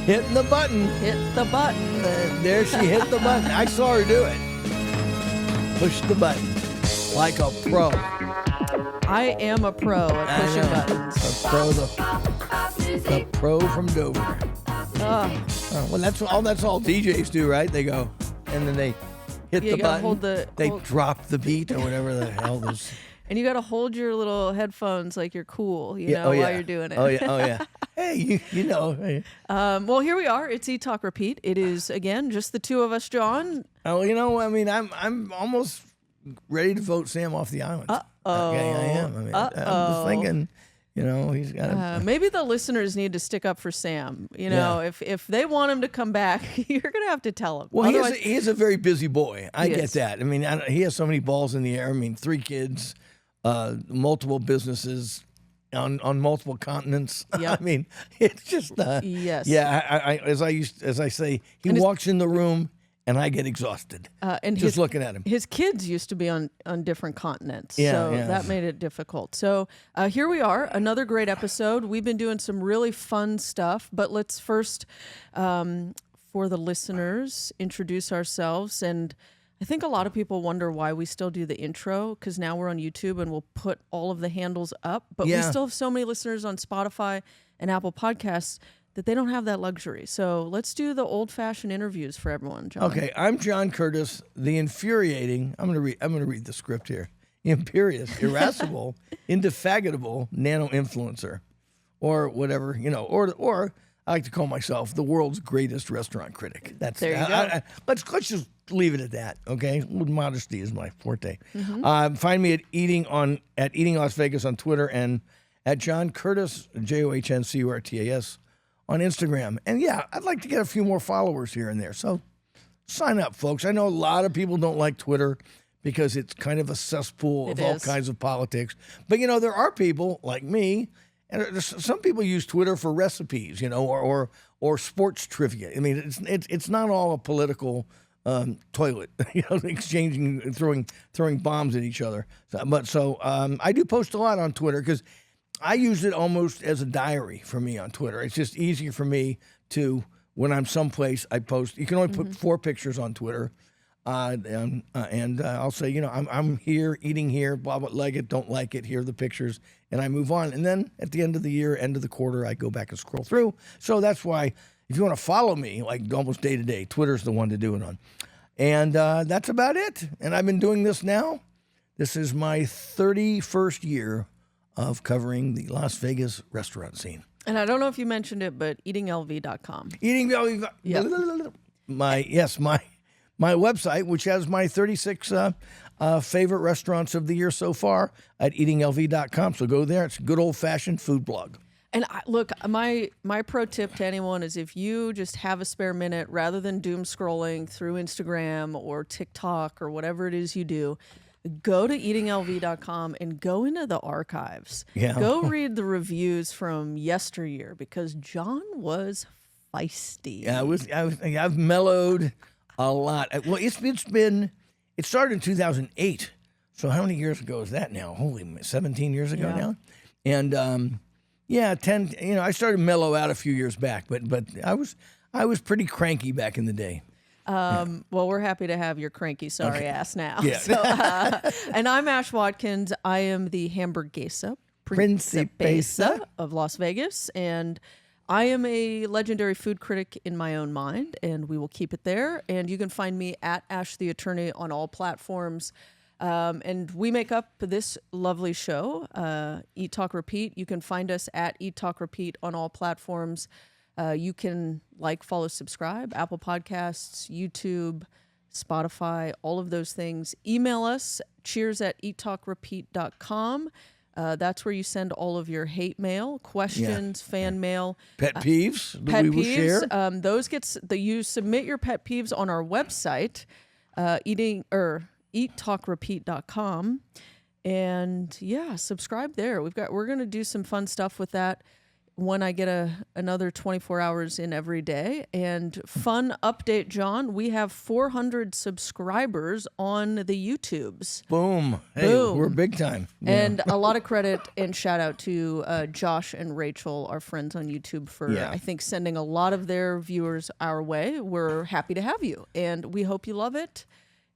Hitting the button. Hit the button. There she hit the button. I saw her do it. Push the button like a pro. I am a pro at pushing buttons. The pro from Dover. Well, that's all DJs do, right? They go, and then they hit the button. They drop the beat or whatever the hell this. And you got to hold your little headphones like you're cool, while you're doing it. Oh yeah. Hey, you know. Hey. Well, here we are. It's Eat Talk Repeat. It is again just the two of us, John. Oh, I mean, I'm almost ready to vote Sam off the island. Uh-oh. Yeah, I am. I mean, I'm just thinking, he's got. Maybe the listeners need to stick up for Sam. If they want him to come back, you're gonna have to tell him. Well, he is a very busy boy. I get that. I mean, he has so many balls in the air. I mean, 3 kids. Multiple businesses on multiple continents. Yep. I mean, it's just yes. Yeah, as I say, he walks in the room and I get exhausted. And just looking at him. His kids used to be on different continents, so that made it difficult. So here we are, another great episode. We've been doing some really fun stuff, but let's first, for the listeners, introduce ourselves. And I think a lot of people wonder why we still do the intro, because now we're on YouTube and we'll put all of the handles up. But we still have so many listeners on Spotify and Apple Podcasts that they don't have that luxury. So let's do the old-fashioned interviews for everyone, John. Okay, I'm John Curtis, the infuriating. I'm gonna read the script here. Imperious, irascible, indefatigable nano-influencer, or whatever, or I like to call myself the world's greatest restaurant critic. That's there you go. Let's just leave it at that, okay? Modesty is my forte. Mm-hmm. Find me at Eating Las Vegas on Twitter and at John Curtis, JohnCurtas, on Instagram. And I'd like to get a few more followers here and there. So sign up, folks. I know a lot of people don't like Twitter because it's kind of a cesspool of all kinds of politics. But there are people like me. And some people use Twitter for recipes, or sports trivia. I mean, it's not all a political toilet, exchanging, throwing bombs at each other. So I do post a lot on Twitter because I use it almost as a diary for me on Twitter. It's just easier for me to, when I'm someplace, I post. You can only put 4 pictures on Twitter. And I'll say, I'm here, eating here, blah, blah, like it, don't like it, here are the pictures, and I move on. And then at the end of the year, end of the quarter, I go back and scroll through. So that's why, if you want to follow me, like almost day to day, Twitter's the one to do it on. And that's about it. And I've been doing this now. This is my 31st year of covering the Las Vegas restaurant scene. And I don't know if you mentioned it, but eatinglv.com. Eatinglv. Yep. My website, which has my 36 favorite restaurants of the year so far at eatinglv.com. So go there. It's a good old-fashioned food blog. And look, my pro tip to anyone is if you just have a spare minute, rather than doom scrolling through Instagram or TikTok or whatever it is you do, go to eatinglv.com and go into the archives. Yeah. Go read the reviews from yesteryear because John was feisty. Yeah, I've mellowed a lot. Well, it started in 2008. So how many years ago is that now? Holy, 17 years ago now? And 10, I started to mellow out a few years back, but I was pretty cranky back in the day. Well, we're happy to have your cranky sorry ass now. Yeah. So, and I'm Ash Watkins. I am the Hamburguesa Principesa of Las Vegas, and I am a legendary food critic in my own mind, and we will keep it there. And you can find me at Ash the Attorney on all platforms. And we make up this lovely show, Eat Talk Repeat. You can find us at Eat Talk Repeat on all platforms. You can follow, subscribe, Apple Podcasts, YouTube, Spotify, all of those things. Email us, cheers@eattalkrepeat.com. That's where you send all of your hate mail, questions, fan mail. Pet peeves that we will share. You submit your pet peeves on our website, eattalkrepeat.com. And subscribe there. We're going to do some fun stuff with that. when I get another 24 hours in every day. And fun update, John, we have 400 subscribers on the YouTubes. Boom. Hey, Boom. We're big time. Yeah. And a lot of credit and shout out to Josh and Rachel, our friends on YouTube, for, I think, sending a lot of their viewers our way. We're happy to have you, and we hope you love it.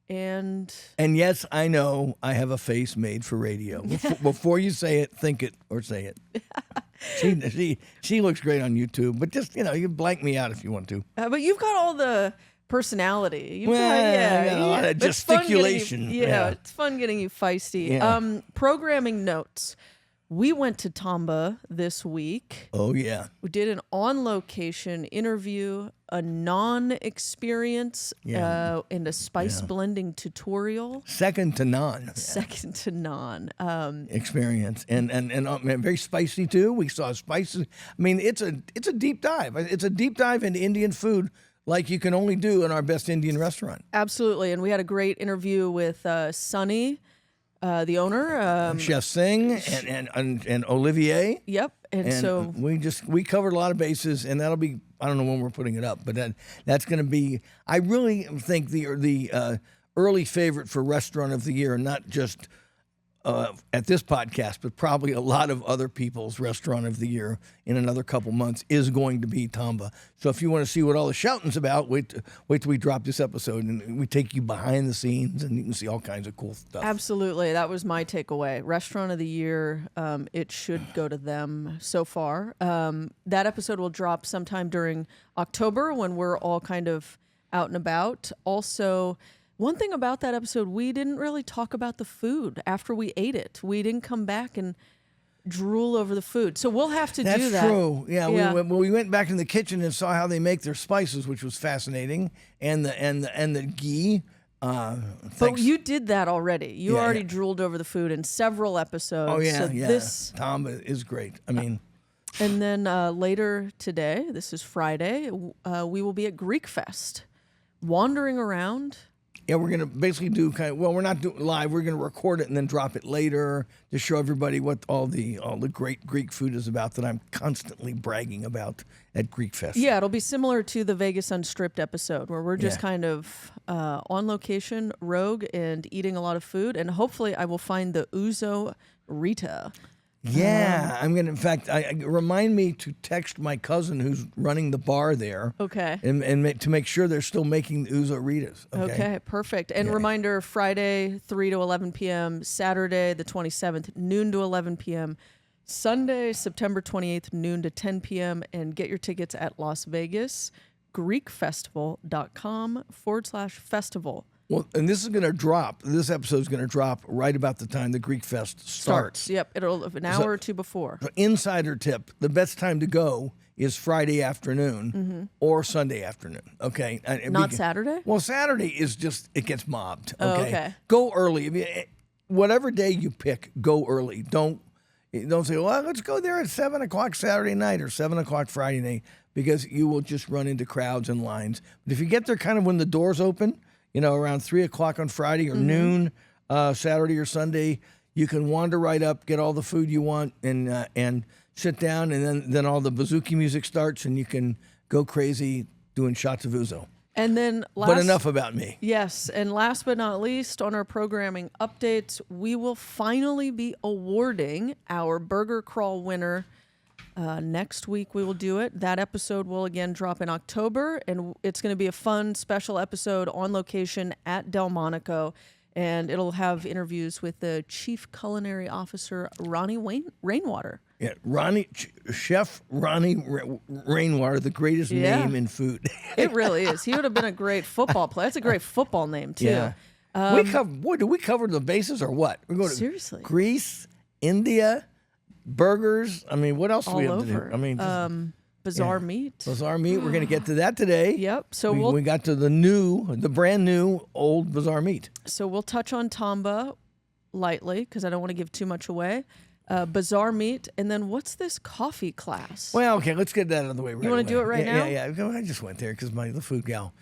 And yes, I know I have a face made for radio. Before you say it, think it or say it. She looks great on YouTube, but just, you blank me out if you want to. but you've got all the personality. A lot of It's fun gesticulation. it's fun getting you feisty. Yeah. Programming notes. We went to Tamba this week. Oh, yeah. We did an on-location interview, a non-experience, and a spice blending tutorial. Second to none. Second to none. Experience. And very spicy, too. We saw spices. I mean, it's a deep dive. It's a deep dive into Indian food like you can only do in our best Indian restaurant. Absolutely. And we had a great interview with Sunny, the owner, Chef Singh and Olivier. Yep, and so we covered a lot of bases, and that'll be, I don't know when we're putting it up, but that's going to be. I really think the early favorite for Restaurant of the Year, not just at this podcast, but probably a lot of other people's Restaurant of the Year in another couple months is going to be Tamba. So if you want to see what all the shouting's about, wait till we drop this episode and we take you behind the scenes and you can see all kinds of cool stuff. Absolutely. That was my takeaway. Restaurant of the Year, it should go to them so far. That episode will drop sometime during October when we're all kind of out and about. Also, one thing about that episode, we didn't really talk about the food after we ate it. We didn't come back and drool over the food. So we'll have to do that. That's true. Yeah. We went back in the kitchen and saw how they make their spices, which was fascinating, and the ghee. But you did that already. You already drooled over the food in several episodes. Oh yeah, so yeah. This Tamba is great. I mean. And then later today, this is Friday, we will be at Greek Fest, wandering around. Yeah, we're going to basically do we're not doing live. We're going to record it and then drop it later to show everybody what all the great Greek food is about that I'm constantly bragging about at Greek Fest. Yeah, it'll be similar to the Vegas Unstripped episode where we're just kind of on location, rogue, and eating a lot of food. And hopefully I will find the ouzorita. Yeah, I'm gonna. In fact, remind me to text my cousin who's running the bar there. Okay. And to make sure they're still making the ouzoritas. Okay, perfect. And reminder: Friday 3 to 11 p.m., Saturday the 27th noon to 11 p.m., Sunday September 28th noon to 10 p.m. And get your tickets at Las Vegas GreekFestival.com/festival. Well, and this is going to drop. This episode is going to drop right about the time the Greek Fest starts. Yep, it'll an hour or two before. Insider tip: the best time to go is Friday afternoon or Sunday afternoon. Okay, Not Saturday. Well, Saturday is just it gets mobbed. Okay, okay. Go early. Whatever day you pick, go early. Don't say, well, let's go there at 7 o'clock Saturday night or 7 o'clock Friday night, because you will just run into crowds and lines. But if you get there kind of when the doors open, around 3 o'clock on Friday or noon, Saturday or Sunday, you can wander right up, get all the food you want, and sit down, and then all the bouzouki music starts, and you can go crazy doing shots of ouzo. And then But enough about me. Yes, and last but not least, on our programming updates, we will finally be awarding our Burger Crawl winner. Next week we will do it. That episode will again drop in October, and it's going to be a fun special episode on location at Delmonico, and it'll have interviews with the Chief Culinary Officer, Ronnie Rainwater. Yeah, Chef Ronnie Rainwater, the greatest name in food. It really is. He would have been a great football player. That's a great football name too. Yeah. Do we cover the bases or what? We go to Seriously. Greece, India, burgers. I mean, what else do we have over. to do? I mean, Bazaar Meat. Bazaar Meat. We're going to get to that today. Yep. So we got to the brand new old Bazaar Meat. So we'll touch on Tamba lightly because I don't want to give too much away. Bazaar Meat, and then what's this coffee class? Well, okay, let's get that out of the way right You want away. to do it right now? Yeah. I just went there because the food gal.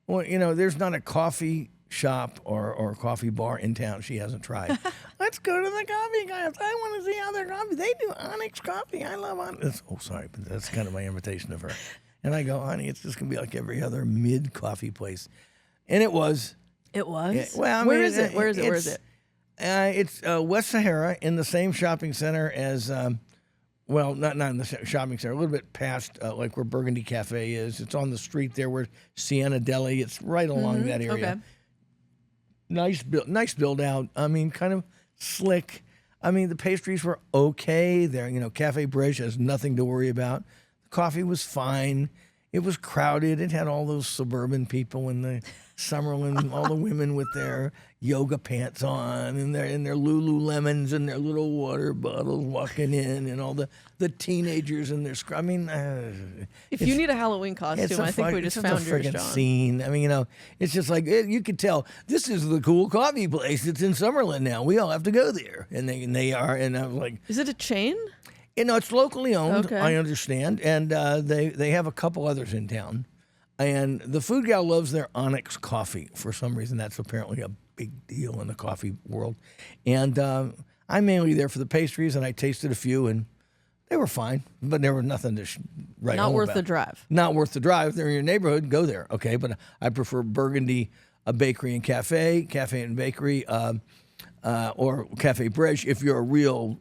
Well, there's not a coffee shop or coffee bar in town she hasn't tried. Let's go to the coffee guys. I want to see how their coffee. They do Onyx coffee. I love Onyx. Oh, sorry, but that's kind of my invitation of her. And I go, honey, it's just gonna be like every other mid coffee place, and it was. It was. Yeah, well, I Where mean, is it? Where is it? Where is it? It's West Sahara in the same shopping center as. Well, not in the shopping center, a little bit past like where Burgundy Cafe is. It's on the street there where Siena Deli. It's right along that area. Okay. Nice build out. I mean, kind of slick. I mean, the pastries were okay. There, Cafe Brèche has nothing to worry about. The coffee was fine. It was crowded. It had all those suburban people in the Summerlin, all the women with their yoga pants on and their Lululemons and their little water bottles walking in, and all the teenagers in their I mean, if you need a Halloween costume, I think we just found yours, John. Scene. I mean, it's just like you could tell this is the cool coffee place. It's in Summerlin now. We all have to go there, and they are. And I was like, is it a chain? It's locally owned. Okay. I understand, and they have a couple others in town. And the food gal loves their Onyx coffee. For some reason, that's apparently a big deal in the coffee world. And I'm mainly there for the pastries, and I tasted a few, and they were fine, but there was nothing to write home Not worth about. the drive. Not worth the drive. If they're in your neighborhood, go there, okay? But I prefer Burgundy, a bakery and cafe and bakery, or Cafe Brèche if you're a real,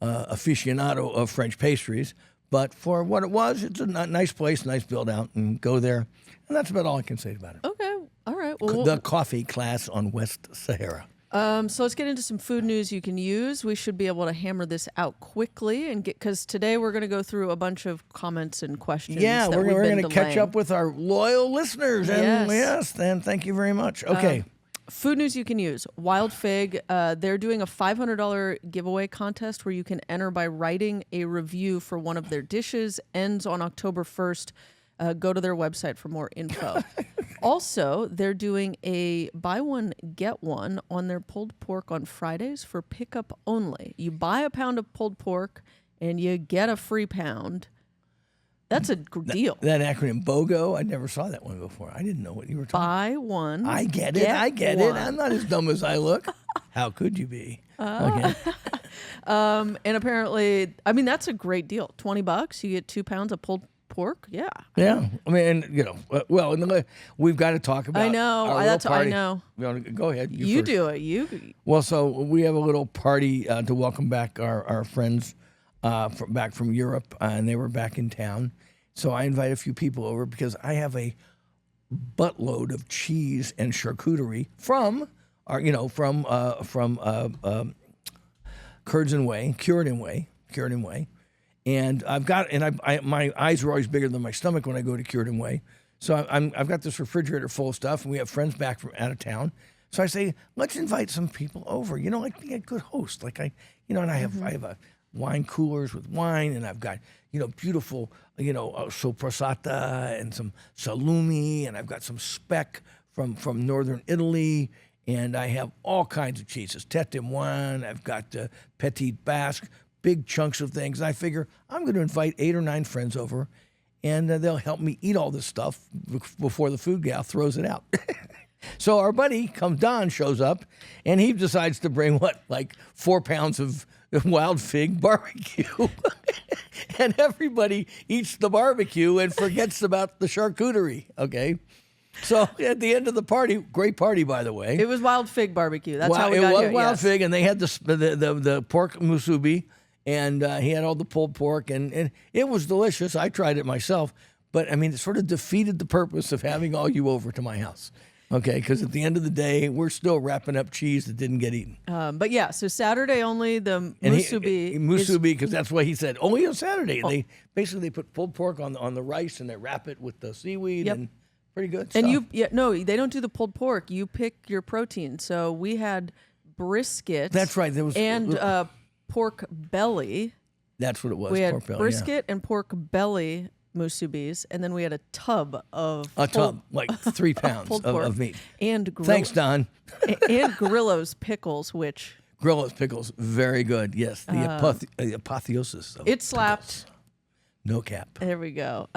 aficionado of French pastries. But for what it was, it's a nice place, nice build out, and go there. And that's about all I can say about it. Okay. All right. Well, The coffee class on West Sahara. So let's get into some food news you can use. We should be able to hammer this out quickly because today we're going to go through a bunch of comments and questions. Yeah, that we're going to catch delaying. up with our loyal listeners. And Yes. and thank you very much. Okay. Food news you can use. Wild Fig, they're doing a $500 giveaway contest where you can enter by writing a review for one of their dishes. Ends on October 1st. Go to their website for more info. Also, they're doing a buy one, get one on their pulled pork on Fridays for pickup only. You buy a pound of pulled pork and you get a free pound. That's a deal. That acronym BOGO, I never saw that one before. I didn't know what you were talking Buy one. I get it. I get one. it. I'm not as dumb as I look. How could you be? Okay. And apparently, I mean, that's a great deal. $20, you get 2 pounds of pulled pork. Yeah. Yeah. I mean, we've got to talk about I know. our That's little party. I know. Go ahead. You first. do it. You. Well, so we have a little party to welcome back our friends back from Europe, and they were back in town. So I invite a few people over because I have a buttload of cheese and charcuterie from Curds and Whey, Cured and Whey. And my eyes are always bigger than my stomach when I go to Cured and Whey. So I've got this refrigerator full of stuff, and we have friends back from out of town. So I say, let's invite some people over. Like be a good host. Like I have a wine coolers with wine, and I've got beautiful soppressata and some salumi, and I've got some speck from northern Italy, and I have all kinds of cheeses. Tête de moine. I've got Petit Basque, big chunks of things. And I figure I'm going to invite 8 or 9 friends over, and they'll help me eat all this stuff before the food gal throws it out. So our buddy, Don, shows up, and he decides to bring 4 pounds of wild fig barbecue. And everybody eats the barbecue and forgets about the charcuterie, okay? So at the end of the party, great party, by the way. It was wild fig barbecue. That's how we got here. It was wild fig, and they had the pork musubi, and he had all the pulled pork, and it was delicious. I tried it myself, but, I mean, it sort of defeated the purpose of having all you over to my house. Okay, because at the end of the day, we're still wrapping up cheese that didn't get eaten. But yeah, so Saturday only the musubi. Musubi, because that's what he said. Only on Saturday. Oh. They put pulled pork on the rice, and they wrap it with the seaweed, and pretty good stuff. And they don't do the pulled pork. You pick your protein. So we had brisket. That's right. There was pork belly. That's what it was. We had pork belly, brisket and pork belly musubis, and then we had a tub of 3 pounds of meat. And thanks, Don. And Grillo's pickles, which Grillo's pickles, very good. Yes, the apotheosis. Of it slapped. Pickles. No cap. There we go.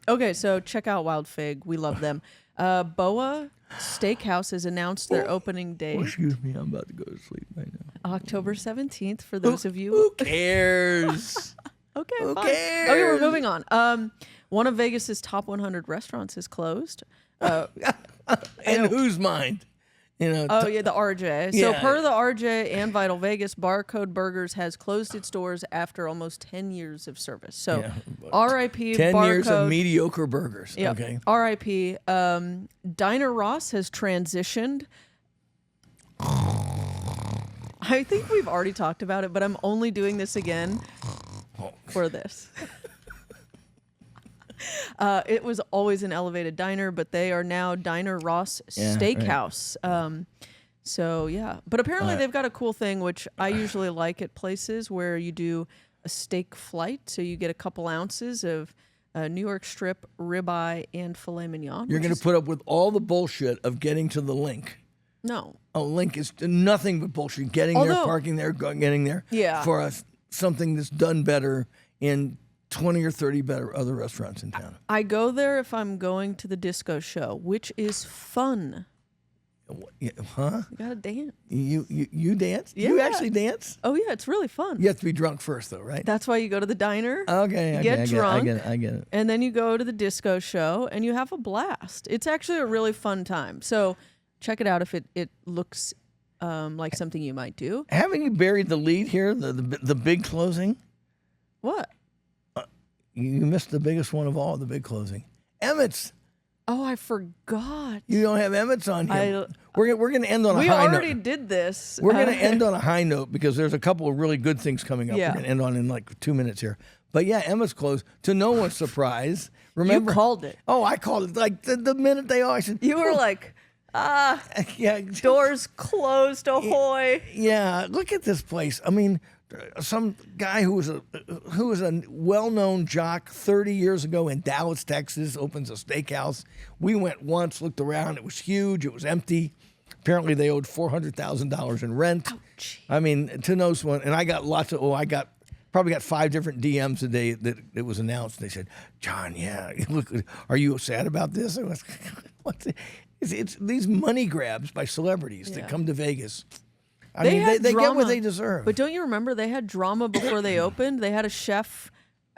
Okay, so check out Wild Fig. We love them. Boa Steakhouse has announced their opening date, Excuse me, I'm about to go to sleep right now. October 17th. For those of you Who cares? Okay, Who fine. cares? Okay, we're moving on. One of Vegas's top 100 restaurants is closed. In whose mind? Oh, yeah, the RJ. So per the RJ and Vital Vegas, Barcode Burgers has closed its doors after almost 10 years of service. So RIP 10 Barcode. years of mediocre burgers. Yep. Okay. RIP. Diner Ross has transitioned. I think we've already talked about it, but I'm only doing this again for this. It was always an elevated diner, but they are now Diner Ross Steakhouse. Right. So, yeah. But apparently they've got a cool thing, which I usually like at places where you do a steak flight. So you get a couple ounces of New York strip, ribeye, and filet mignon. You're going to put up with all the bullshit of getting to the link. No. Oh, link is nothing but bullshit. Getting there, parking there, getting there. Yeah. For something that's done better in 20 or 30 better other restaurants in town. I go there if I'm going to the disco show, which is fun. Huh? You gotta dance. You dance? Yeah. You actually dance? Oh yeah, it's really fun. You have to be drunk first, though, right? That's why you go to the diner. Okay, you get drunk. I get it. And then you go to the disco show, and you have a blast. It's actually a really fun time. So check it out if it looks like something you might do. Haven't you buried the lead here? The big closing? What? You missed the biggest one of all, the big closing. Emmett's. Oh, I forgot. You don't have Emmett's on here. We're going to end on a high note. We already did this. We're going to end on a high note because there's a couple of really good things coming up. Yeah. We're going to end on in like 2 minutes here. But yeah, Emmett's closed. To no one's surprise. Remember? You called it. Oh, I called it. Like the minute they all, I said. You were like, yeah, doors closed, ahoy. Yeah, look at this place. I mean, some guy who was a well-known jock 30 years ago in Dallas, Texas, opens a steakhouse. We went once, looked around. It was huge. It was empty. Apparently, they owed $400,000 in rent. Ouch. I mean, to know someone, and I got probably got 5 different DMs the day that it was announced. They said, "John, yeah, look, are you sad about this?" I was, what's it? It's these money grabs by celebrities that come to Vegas. I mean, they get what they deserve. But don't you remember they had drama before they opened? They had a chef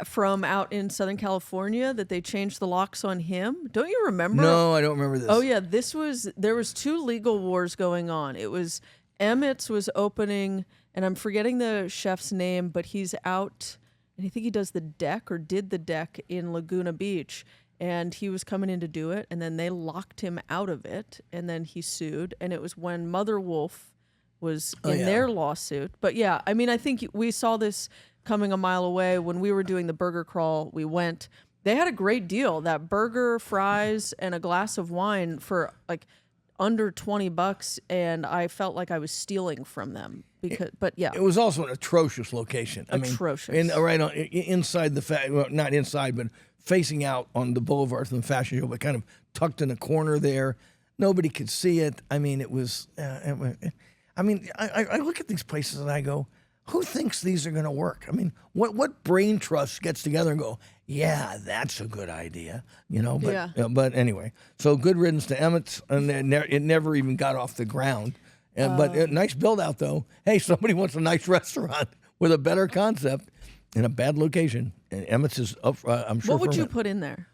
from out in Southern California that they changed the locks on him. Don't you remember? No, I don't remember this. Oh yeah, there was 2 legal wars going on. It was Emmett's was opening, and I'm forgetting the chef's name, but he's out, and I think he does the deck or did the deck in Laguna Beach. And he was coming in to do it, and then they locked him out of it, and then he sued. And it was when Mother Wolf was in their lawsuit. But yeah, I mean, I think we saw this coming a mile away. When we were doing the burger crawl, we went. They had a great deal. That burger, fries, and a glass of wine for like under $20, and I felt like I was stealing from them. But yeah, it was also an atrocious location. Atrocious. Right on inside well, not inside, but facing out on the boulevard from the fashion show, but kind of tucked in a corner there. Nobody could see it. I mean, it was. I look at these places and I go, who thinks these are going to work? I mean, what brain trust gets together and go, yeah, that's a good idea, But but anyway, so good riddance to Emmett's, and it never even got off the ground. But nice build out though. Hey, somebody wants a nice restaurant with a better concept in a bad location. And Emmett's is up. I'm sure. What would you put in there?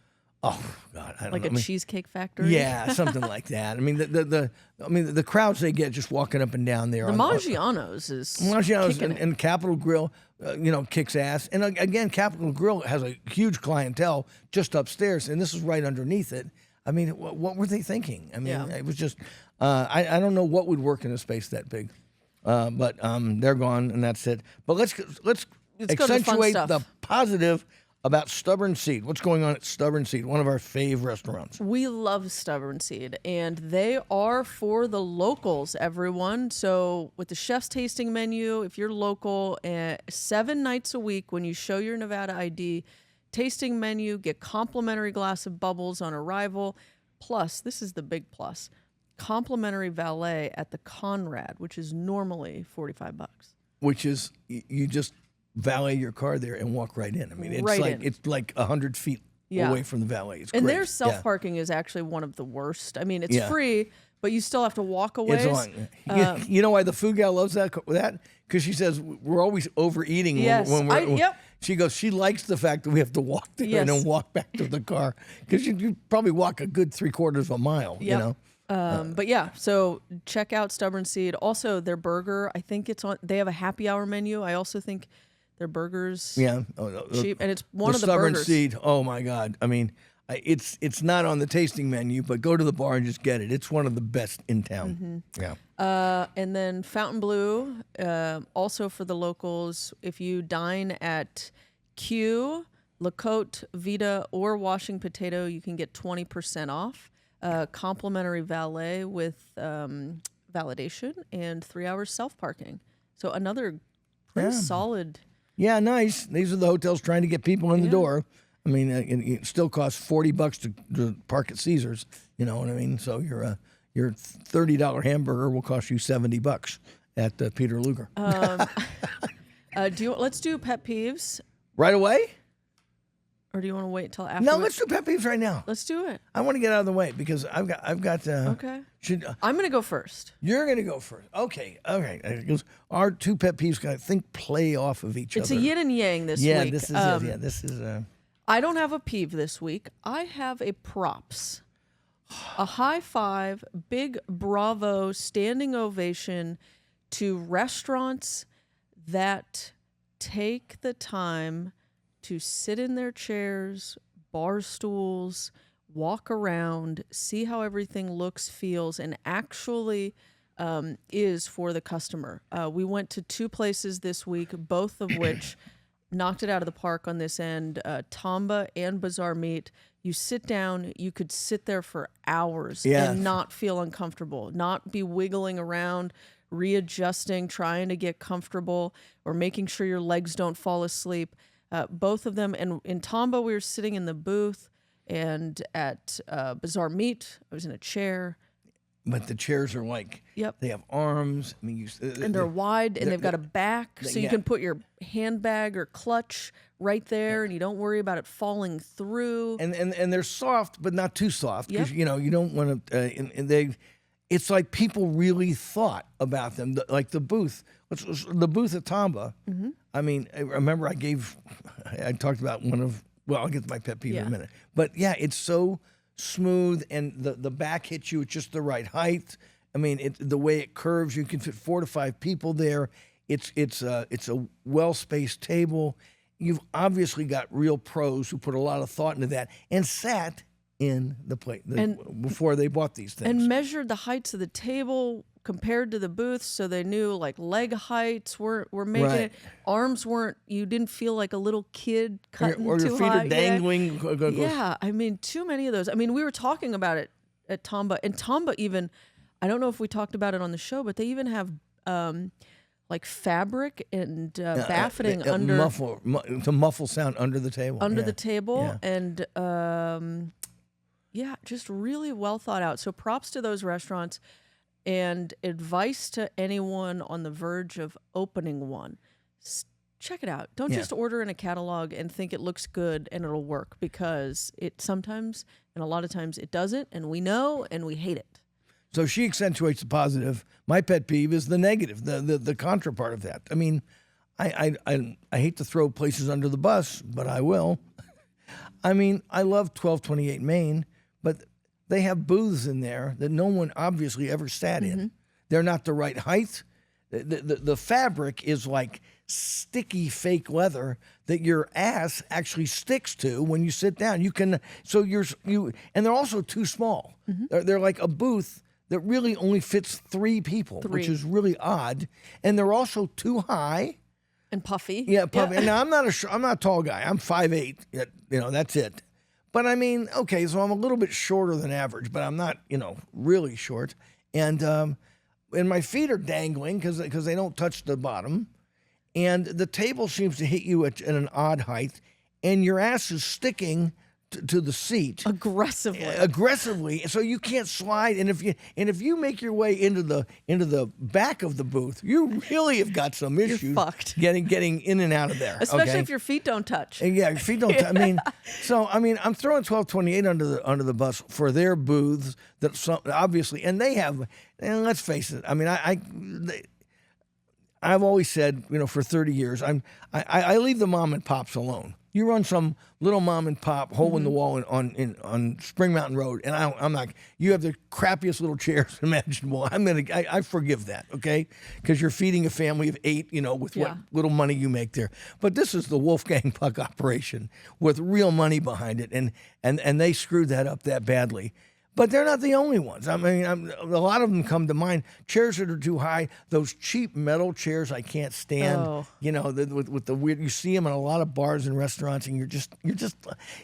Oh God, I don't know. Like a cheesecake factory? Yeah, something like that. I mean, the crowds they get just walking up and down there. The Maggiano's and Capitol Grill, kicks ass. And again, Capitol Grill has a huge clientele just upstairs, and this is right underneath it. I mean, what were they thinking? I mean, it was just. I don't know what would work in a space that big, but they're gone, and that's it. But let's accentuate the positive about Stubborn Seed. What's going on at Stubborn Seed, one of our fave restaurants? We love Stubborn Seed, and they are for the locals, everyone. So with the chef's tasting menu, if you're local, 7 nights a week when you show your Nevada ID, tasting menu, get complimentary glass of bubbles on arrival. Plus, this is the big plus, complimentary valet at the Conrad, which is normally $45. Which is, you just valet your car there and walk right in. I mean, it's right like in. It's like 100 feet away from the valet. It's and great. their self-parking is actually one of the worst. I mean, it's Yeah. free, but you still have to walk away. It's long. You know why the food gal loves that? Because she says we're always overeating Yes, when we're. yep. She goes. She likes the fact that we have to walk there Yes. and then walk back to the car because you probably walk a good 3/4 of a mile. You Yep. know. But yeah, so check out Stubborn Seed. Also, their burger, I think it's on. They have a happy hour menu. I also think their burgers cheap, and it's one of the Stubborn burgers. Seed. Oh my God! I mean, it's not on the tasting menu, but go to the bar and just get it. It's one of the best in town. Yeah. And then Fountain Blue, also for the locals. If you dine at Q, La Côte, Vita, or Washing Potato, you can get 20% off. Complimentary valet with validation and 3 hours self-parking. So another pretty solid. Yeah, nice. These are the hotels trying to get people in the door. I mean, it still costs $40 to park at Caesars. You know what I mean? So your $30 hamburger will cost you $70 at Peter Luger. Let's do pet peeves, Right away? or do you want to wait till after? No, let's do pet peeves right now. Let's do it. I want to get out of the way because I've got. Okay. You're I'm gonna go first. gonna go first. Okay. Because our two pet peeves, I think, play off of each It's other. a yin and yang this Yeah, week. this is it. Yeah, this is. I don't have a peeve this week. I have a props. A high five, big bravo, standing ovation to restaurants that take the time to sit in their chairs, bar stools, walk around, see how everything looks, feels, and actually is for the customer. We went to 2 places this week, both of which knocked it out of the park on this end. Tamba and Bazaar Meat. You sit down, you could sit there for hours and not feel uncomfortable, not be wiggling around, readjusting, trying to get comfortable, or making sure your legs don't fall asleep. Both of them. And in Tamba, we were sitting in the booth, and at Bazaar Meat, I was in a chair. But the chairs are like, they have arms. I mean, and they're wide, and they've got a back, so you can put your handbag or clutch right there, and you don't worry about it falling through. And they're soft, but not too soft, because you don't want to. It's like people really thought about them, like the booth. The booth at Tamba. Mm-hmm. I mean, I remember I talked about one of. Well, I'll get to my pet peeve in a minute, but it's so smooth, and the back hits you at just the right height. I mean, the way it curves, you can fit 4 to 5 people there. It's a well-spaced table. You've obviously got real pros who put a lot of thought into that and sat in the plate before they bought these things. And measured the heights of the table compared to the booth, so they knew like leg heights were making it. Arms weren't. You didn't feel like a little kid cutting or your too feet high. are dangling. Yeah, I mean, too many of those. I mean, we were talking about it at Tamba, and Tamba even. I don't know if we talked about it on the show, but they even have like fabric and baffeting under to muffle sound under the table. The table, and just really well thought out. So props to those restaurants, and advice to anyone on the verge of opening one. Check it out. Don't just order in a catalog and think it looks good and it'll work, because it sometimes, and a lot of times, it doesn't, and we know, and we hate it. So she accentuates the positive. My pet peeve is the negative, the contra part of that. I mean, I hate to throw places under the bus, but I will. I mean, I love 1228 Main, but they have booths in there that no one obviously ever sat in. They're not the right height. The fabric is like sticky fake leather that your ass actually sticks to when you sit down. And they're also too small. They're like a booth that really only fits 3 people, which is really odd. And they're also too high and puffy. Yeah, puffy. And now I'm not a tall guy. I'm 5'8". That's it. But I mean, okay, so I'm a little bit shorter than average, but I'm not, really short. And my feet are dangling because they don't touch the bottom. And the table seems to hit you at an odd height, and your ass is sticking to the seat aggressively, so you can't slide. And if you make your way into the back of the booth, you really have got some issues. You're fucked. Getting in and out of there, especially okay? if your feet don't touch. And your feet don't. I mean, I'm throwing 1228 under the bus for their booths that obviously, and they have. And let's face it. I mean, I've always said, for 30 years, I leave the mom and pops alone. You run some little mom and pop hole in the wall on Spring Mountain Road, and I'm not. You have the crappiest little chairs imaginable. I forgive that, okay? Because you're feeding a family of 8, with what little money you make there. But this is the Wolfgang Puck operation with real money behind it, and they screwed that up that badly. But they're not the only ones. I mean, a lot of them come to mind. Chairs that are too high, those cheap metal chairs I can't stand. Oh. With the weird. You see them in a lot of bars and restaurants, and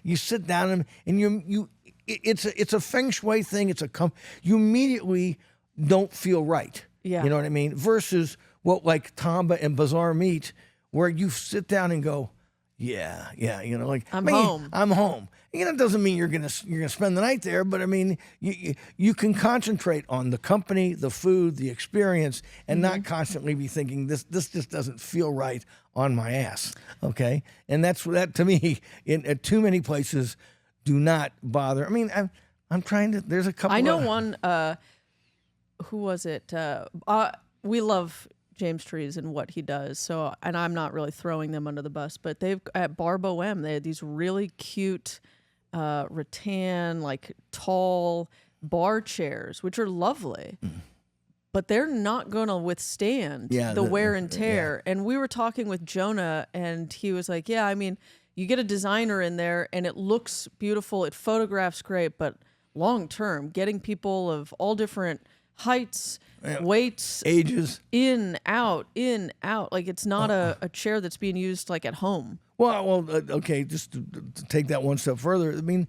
you sit down and it's a feng shui thing. You immediately don't feel right. Yeah. You know what I mean? Versus what like Tamba and Bazaar Meat, where you sit down and go, yeah, I'm home. I'm home. It doesn't mean you're gonna spend the night there, but I mean you can concentrate on the company, the food, the experience, and not constantly be thinking this just doesn't feel right on my ass. Okay, and that to me at too many places do not bother. I mean I'm trying to. There's a couple. I know one. Who was it? We love James Trees and what he does. So, and I'm not really throwing them under the bus, but they've at Bar Bohem, they had these really cute rattan, like tall bar chairs, which are lovely, but they're not going to withstand the wear and tear. And we were talking with Jonah, and he was like, yeah, I mean, you get a designer in there and it looks beautiful. It photographs great, but long term, getting people of all different heights, weights, ages, in, out. Like it's not a chair that's being used like at home. Well, okay, just to take that one step further, I mean,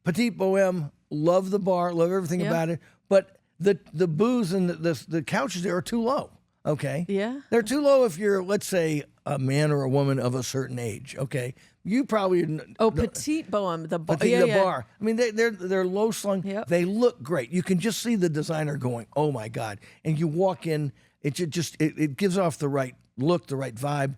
Petite Bohème, love the bar, love everything about it, but the booze and the couches there are too low, okay? Yeah. They're too low if you're, let's say, a man or a woman of a certain age, okay? You probably... Petite Bohème, the bar. Bar. I mean, they're low slung. Yep. They look great. You can just see the designer going, oh my God. And you walk in, it gives off the right look, the right vibe.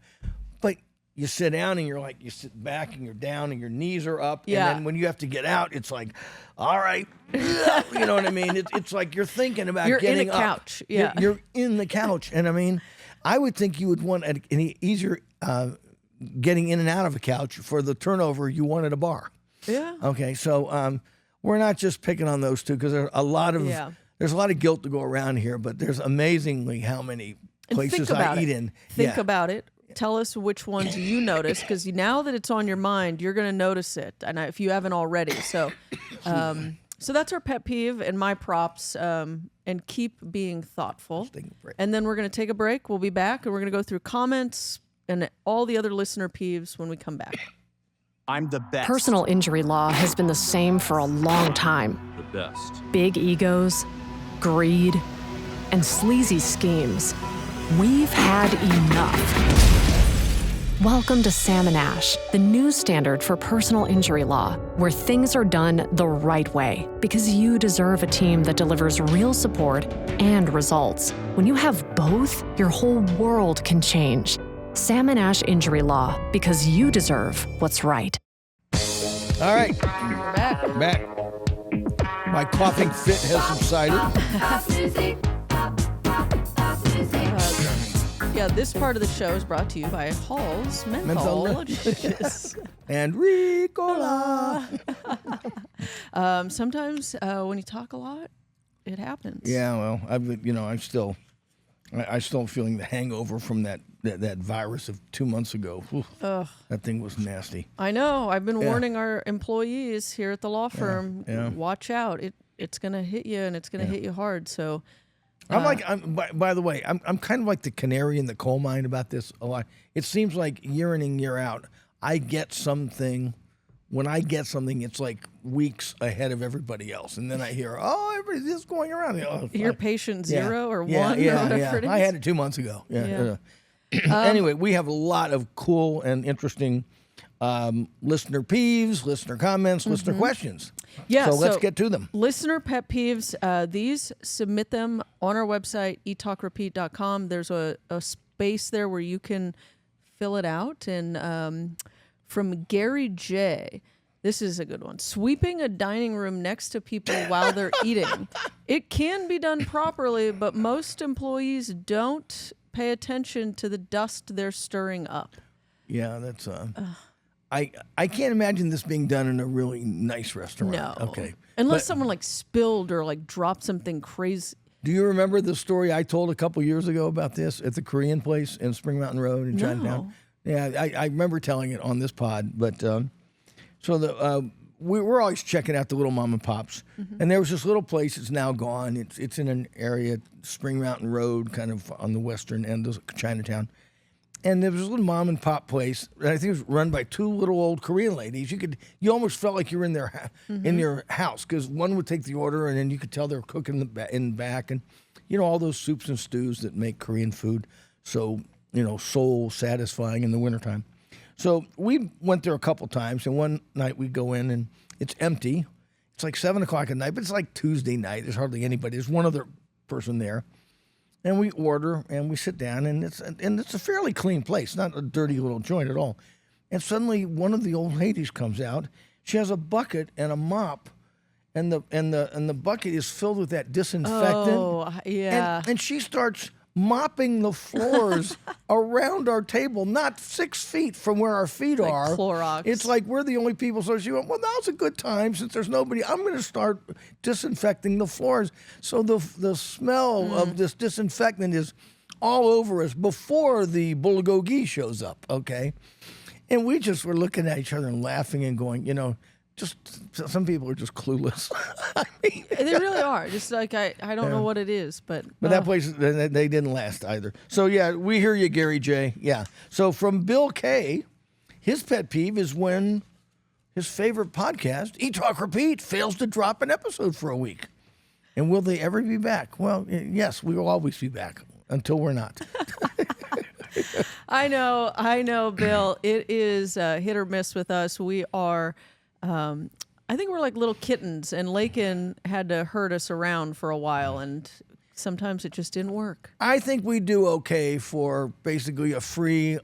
But you sit down and you sit back and you're down and your knees are up. Yeah. And then when you have to get out, it's like, all right. You know what I mean? It's like you're thinking about getting up. You're in a couch. Yeah. You're in the couch. And I mean, I would think you would want an easier getting in and out of a couch for the turnover you want at a bar. Yeah. Okay, so we're not just picking on those two because there's a lot of guilt to go around here, but there's amazingly how many places I eat in. Think about it. Tell us which ones you notice, because now that it's on your mind, you're going to notice it, and if you haven't already. So, so that's our pet peeve and my props. And keep being thoughtful. And then we're going to take a break. We'll be back, and we're going to go through comments and all the other listener peeves when we come back. I'm the best. Personal injury law has been the same for a long time. The best. Big egos, greed, and sleazy schemes. We've had enough. Welcome to Sam and Ash, the new standard for personal injury law, where things are done the right way, because you deserve a team that delivers real support and results. When you have both, your whole world can change. Sam and Ash Injury Law, because you deserve what's right. All right. We're back. Back. My coughing fit has subsided. Yeah, this part of the show is brought to you by Hall's Menthol. And Ricola. Sometimes when you talk a lot, it happens. Yeah, well, I'm still feeling the hangover from that virus of 2 months ago. Oof, that thing was nasty. I know. I've been warning our employees here at the law firm. Yeah. Watch out. It's going to hit you, and it's going to hit you hard. So, by the way, I'm kind of like the canary in the coal mine about this a lot. It seems like year in and year out, I get something. When I get something, it's like weeks ahead of everybody else, and then I hear, everybody's just going around. You're patient zero or one or whatever it is. I had it 2 months ago. Anyway, we have a lot of cool and interesting listener peeves, listener comments, listener questions. Yeah, so let's get to them. Listener pet peeves, these, submit them on our website, eattalkrepeat.com. There's a space there where you can fill it out. And from Gary J., this is a good one. Sweeping a dining room next to people while they're eating. It can be done properly, but most employees don't pay attention to the dust they're stirring up. Yeah, that's... I can't imagine this being done in a really nice restaurant. No. Okay. Unless someone like spilled or like dropped something crazy. Do you remember the story I told a couple years ago about this at the Korean place in Spring Mountain Road in Chinatown? Yeah, I remember telling it on this pod. But we're always checking out the little mom and pops, and there was this little place. It's now gone. It's in an area, Spring Mountain Road, kind of on the western end of Chinatown. And there was a little mom and pop place, and I think it was run by two little old Korean ladies. You almost felt like you were in their in your house, because one would take the order, and then you could tell they were cooking in the back, and all those soups and stews that make Korean food so soul satisfying in the wintertime. So we went there a couple times, and one night we go in and it's empty. It's like 7:00 at night, but it's like Tuesday night. There's hardly anybody. There's one other person there. And we order, and we sit down, and it's a fairly clean place, not a dirty little joint at all. And suddenly, one of the old ladies comes out. She has a bucket and a mop, and the bucket is filled with that disinfectant. Oh, yeah. And she starts mopping the floors around our table, not 6 feet from where our feet like are. Clorox. It's like we're the only people. So she went, well, now's a good time since there's nobody. I'm going to start disinfecting the floors. So the smell of this disinfectant is all over us before the bulgogi shows up, okay? And we just were looking at each other and laughing and going, just some people are just clueless. I mean, They really are. Just like I don't know what it is, but that place, they didn't last either. So, yeah, we hear you, Gary J. Yeah. So from Bill K., his pet peeve is when his favorite podcast, Eat, Talk, Repeat, fails to drop an episode for a week. And will they ever be back? Well, yes, we will always be back until we're not. I know, Bill. It is hit or miss with us. We are... I think we're like little kittens, and Lakin had to herd us around for a while, and sometimes it just didn't work. I think we do okay for basically a free,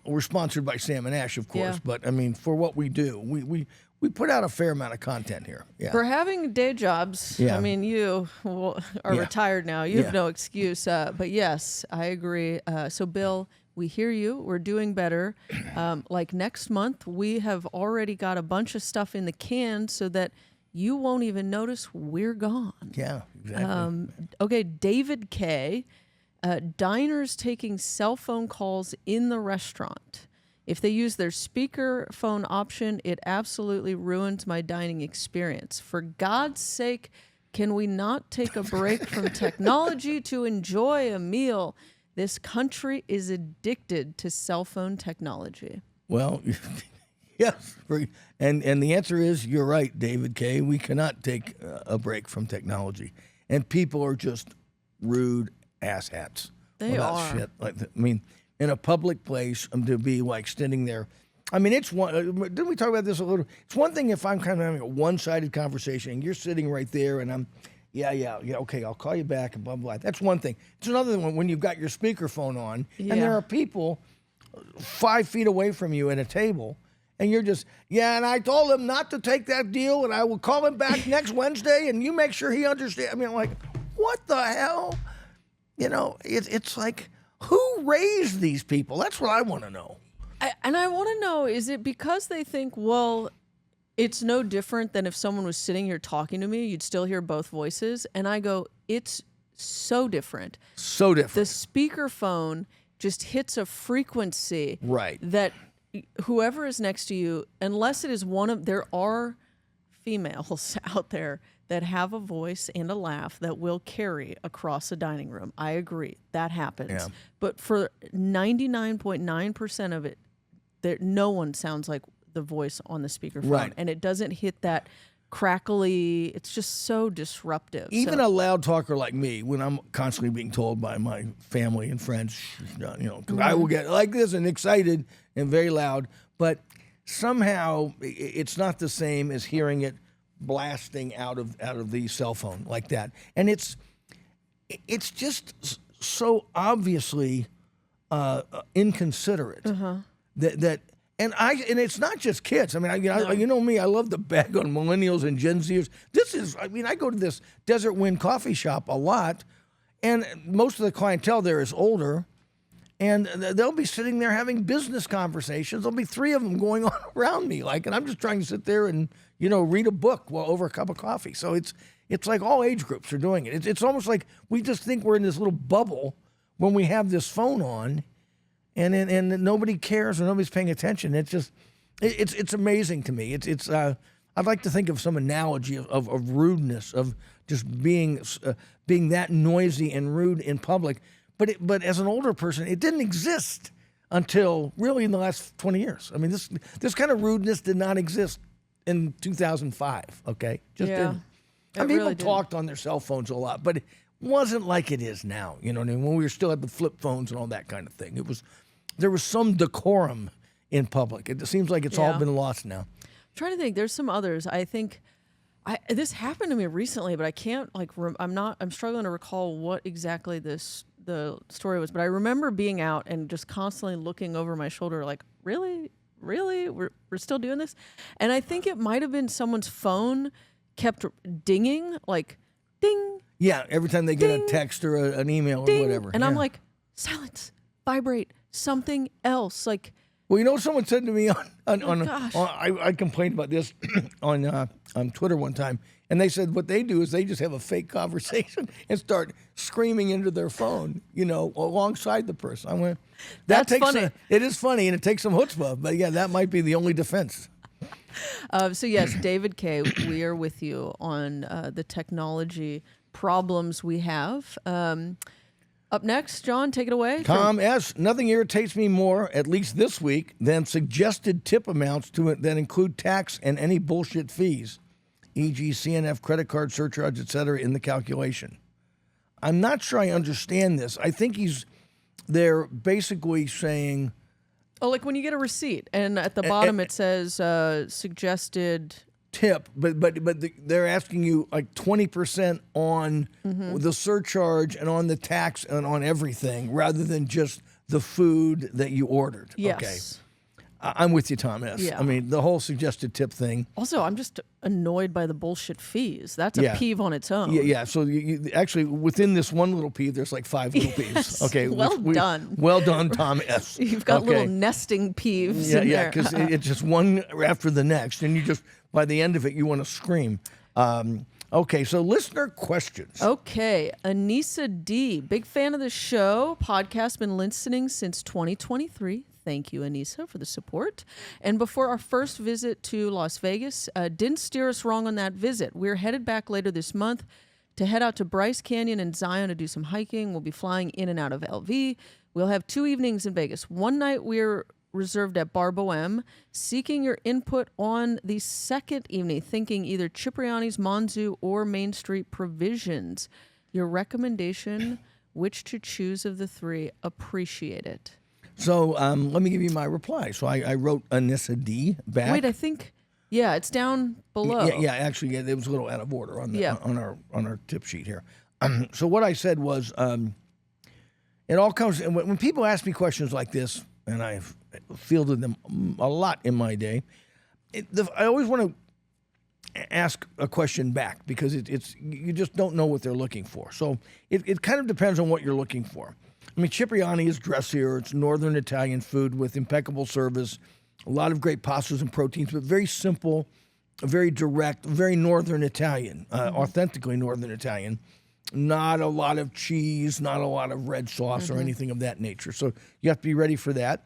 we're sponsored by Sam and Ash, of course, but I mean, for what we do, we put out a fair amount of content here. Yeah. For having day jobs, I mean, you are retired now. You have no excuse. But yes, I agree. So, Bill, we hear you. We're doing better. Like next month, we have already got a bunch of stuff in the can so that you won't even notice we're gone. Yeah, exactly. Okay, David K. Diners taking cell phone calls in the restaurant. If they use their speaker phone option, it absolutely ruins my dining experience. For God's sake, can we not take a break from technology to enjoy a meal? This country is addicted to cell phone technology. Well, yes. And the answer is, you're right, David K. We cannot take a break from technology. And people are just rude asshats. They are. Shit. In a public place, to be like standing there. I mean, it's one. Didn't we talk about this a little? It's one thing if I'm kind of having a one-sided conversation and you're sitting right there and I'm, yeah, okay, I'll call you back and blah, blah. That's one thing. It's another one when you've got your speakerphone on and there are people 5 feet away from you at a table and you're just, and I told him not to take that deal and I will call him back next Wednesday and you make sure he understands. I mean, like, what the hell? It's like, who raised these people? That's what I want to know. I want to know, is it because they think, well, it's no different than if someone was sitting here talking to me, you'd still hear both voices. And I go, it's so different. So different. The speakerphone just hits a frequency that whoever is next to you, unless it is there are females out there that have a voice and a laugh that will carry across a dining room. I agree. That happens. Yeah. But for 99.9% of it, no one sounds like the voice on the speakerphone. Right. And it doesn't hit that crackly. It's just so disruptive. Even a loud talker like me, when I'm constantly being told by my family and friends, because I will get like this and excited and very loud. But somehow it's not the same as hearing it blasting out of the cell phone like that. And it's just so obviously inconsiderate that and it's not just kids. I mean, you know me, I love to bag on millennials and Gen Zers. I go to this Desert Wind coffee shop a lot, and most of the clientele there is older. And they'll be sitting there having business conversations. There'll be 3 of them going on around me, and I'm just trying to sit there and read a book while over a cup of coffee. So it's like all age groups are doing it. It's almost like we just think we're in this little bubble when we have this phone on, and nobody cares or nobody's paying attention. It's amazing to me. I'd like to think of some analogy of rudeness, of just being that noisy and rude in public. But as an older person, it didn't exist until really in the last 20 years. I mean, this kind of rudeness did not exist in 2005, okay? Just didn't. And people talked on their cell phones a lot, but it wasn't like it is now, you know what I mean? When we still had the flip phones and all that kind of thing. There was some decorum in public. It seems like it's all been lost now. I'm trying to think. There's some others. I think this happened to me recently, but I can't, I'm struggling to recall what exactly the story was, but I remember being out and just constantly looking over my shoulder like, really? We're still doing this? And I think it might have been someone's phone kept dinging, like, ding. Yeah, every time they get ding, a text or an email ding, or whatever. And I'm like, silence, vibrate, something else. Like, well, someone said to me gosh. I complained about this on Twitter one time, and they said what they do is they just have a fake conversation and start screaming into their phone, alongside the person. I went, that's funny. It is funny, and it takes some chutzpah, but yeah, that might be the only defense. So yes, David K., we are with you on the technology problems we have. Up next, John, take it away. Tom S., nothing irritates me more, at least this week, than suggested tip amounts that include tax and any bullshit fees, e.g. CNF, credit card surcharge, etc., in the calculation. I'm not sure I understand this. I think they're basically saying... Oh, like when you get a receipt, and at the bottom it says suggested... tip, but they're asking you like 20% on the surcharge and on the tax and on everything, rather than just the food that you ordered. Yes. Okay. I'm with you, Tom S. Yeah. I mean, the whole suggested tip thing. Also, I'm just annoyed by the bullshit fees. That's a peeve on its own. Yeah. So you actually, within this one little peeve, there's like 5 little peeves. Okay. Well done. Well done, Tom S. You've got little nesting peeves in there. Yeah, because it's just one after the next, and you just, by the end of it, you want to scream. Okay, so listener questions. Okay, Anissa D, big fan of the show. Podcast, been listening since 2023. Thank you, Anissa, for the support. And before our first visit to Las Vegas, didn't steer us wrong on that visit. We're headed back later this month to head out to Bryce Canyon and Zion to do some hiking. We'll be flying in and out of LV. We'll have 2 evenings in Vegas. One night we're reserved at Bar Bohème, seeking your input on the second evening, thinking either Cipriani's, Monzu, or Main Street Provisions. Your recommendation, which to choose of the 3, appreciate it. So let me give you my reply. So I wrote Anissa D back. Wait, I think, it's down below. Yeah, actually, it was a little out of order on our tip sheet here. So what I said was, it all comes, and when people ask me questions like this, and I've fielded them a lot in my day, I always want to ask a question back, because it's you just don't know what they're looking for. So it kind of depends on what you're looking for. I mean, Cipriani is dressier. It's northern Italian food with impeccable service, a lot of great pastas and proteins, but very simple, very direct, very northern Italian, authentically northern Italian. Not a lot of cheese, not a lot of red sauce or anything of that nature. So you have to be ready for that.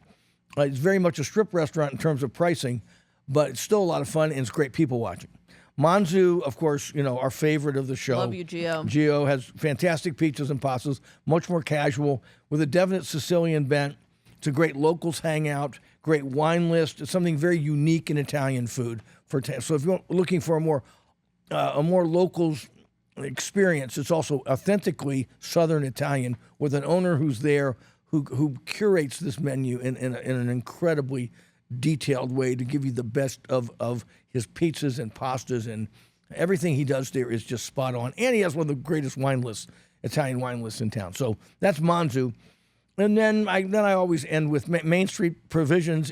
It's very much a strip restaurant in terms of pricing, but it's still a lot of fun, and it's great people watching. Monzu, of course, our favorite of the show. Love you, Gio. Gio has fantastic pizzas and pastas, much more casual, with a definite Sicilian bent. It's a great locals hangout, great wine list. It's something very unique in Italian food. So if you're looking for a more locals experience, it's also authentically Southern Italian, with an owner who's there who curates this menu in an incredibly detailed way to give you the best of his pizzas and pastas, and everything he does there is just spot on. And he has one of the greatest wine lists, Italian wine lists in town. So that's Manzu. And then I always end with Main Street Provisions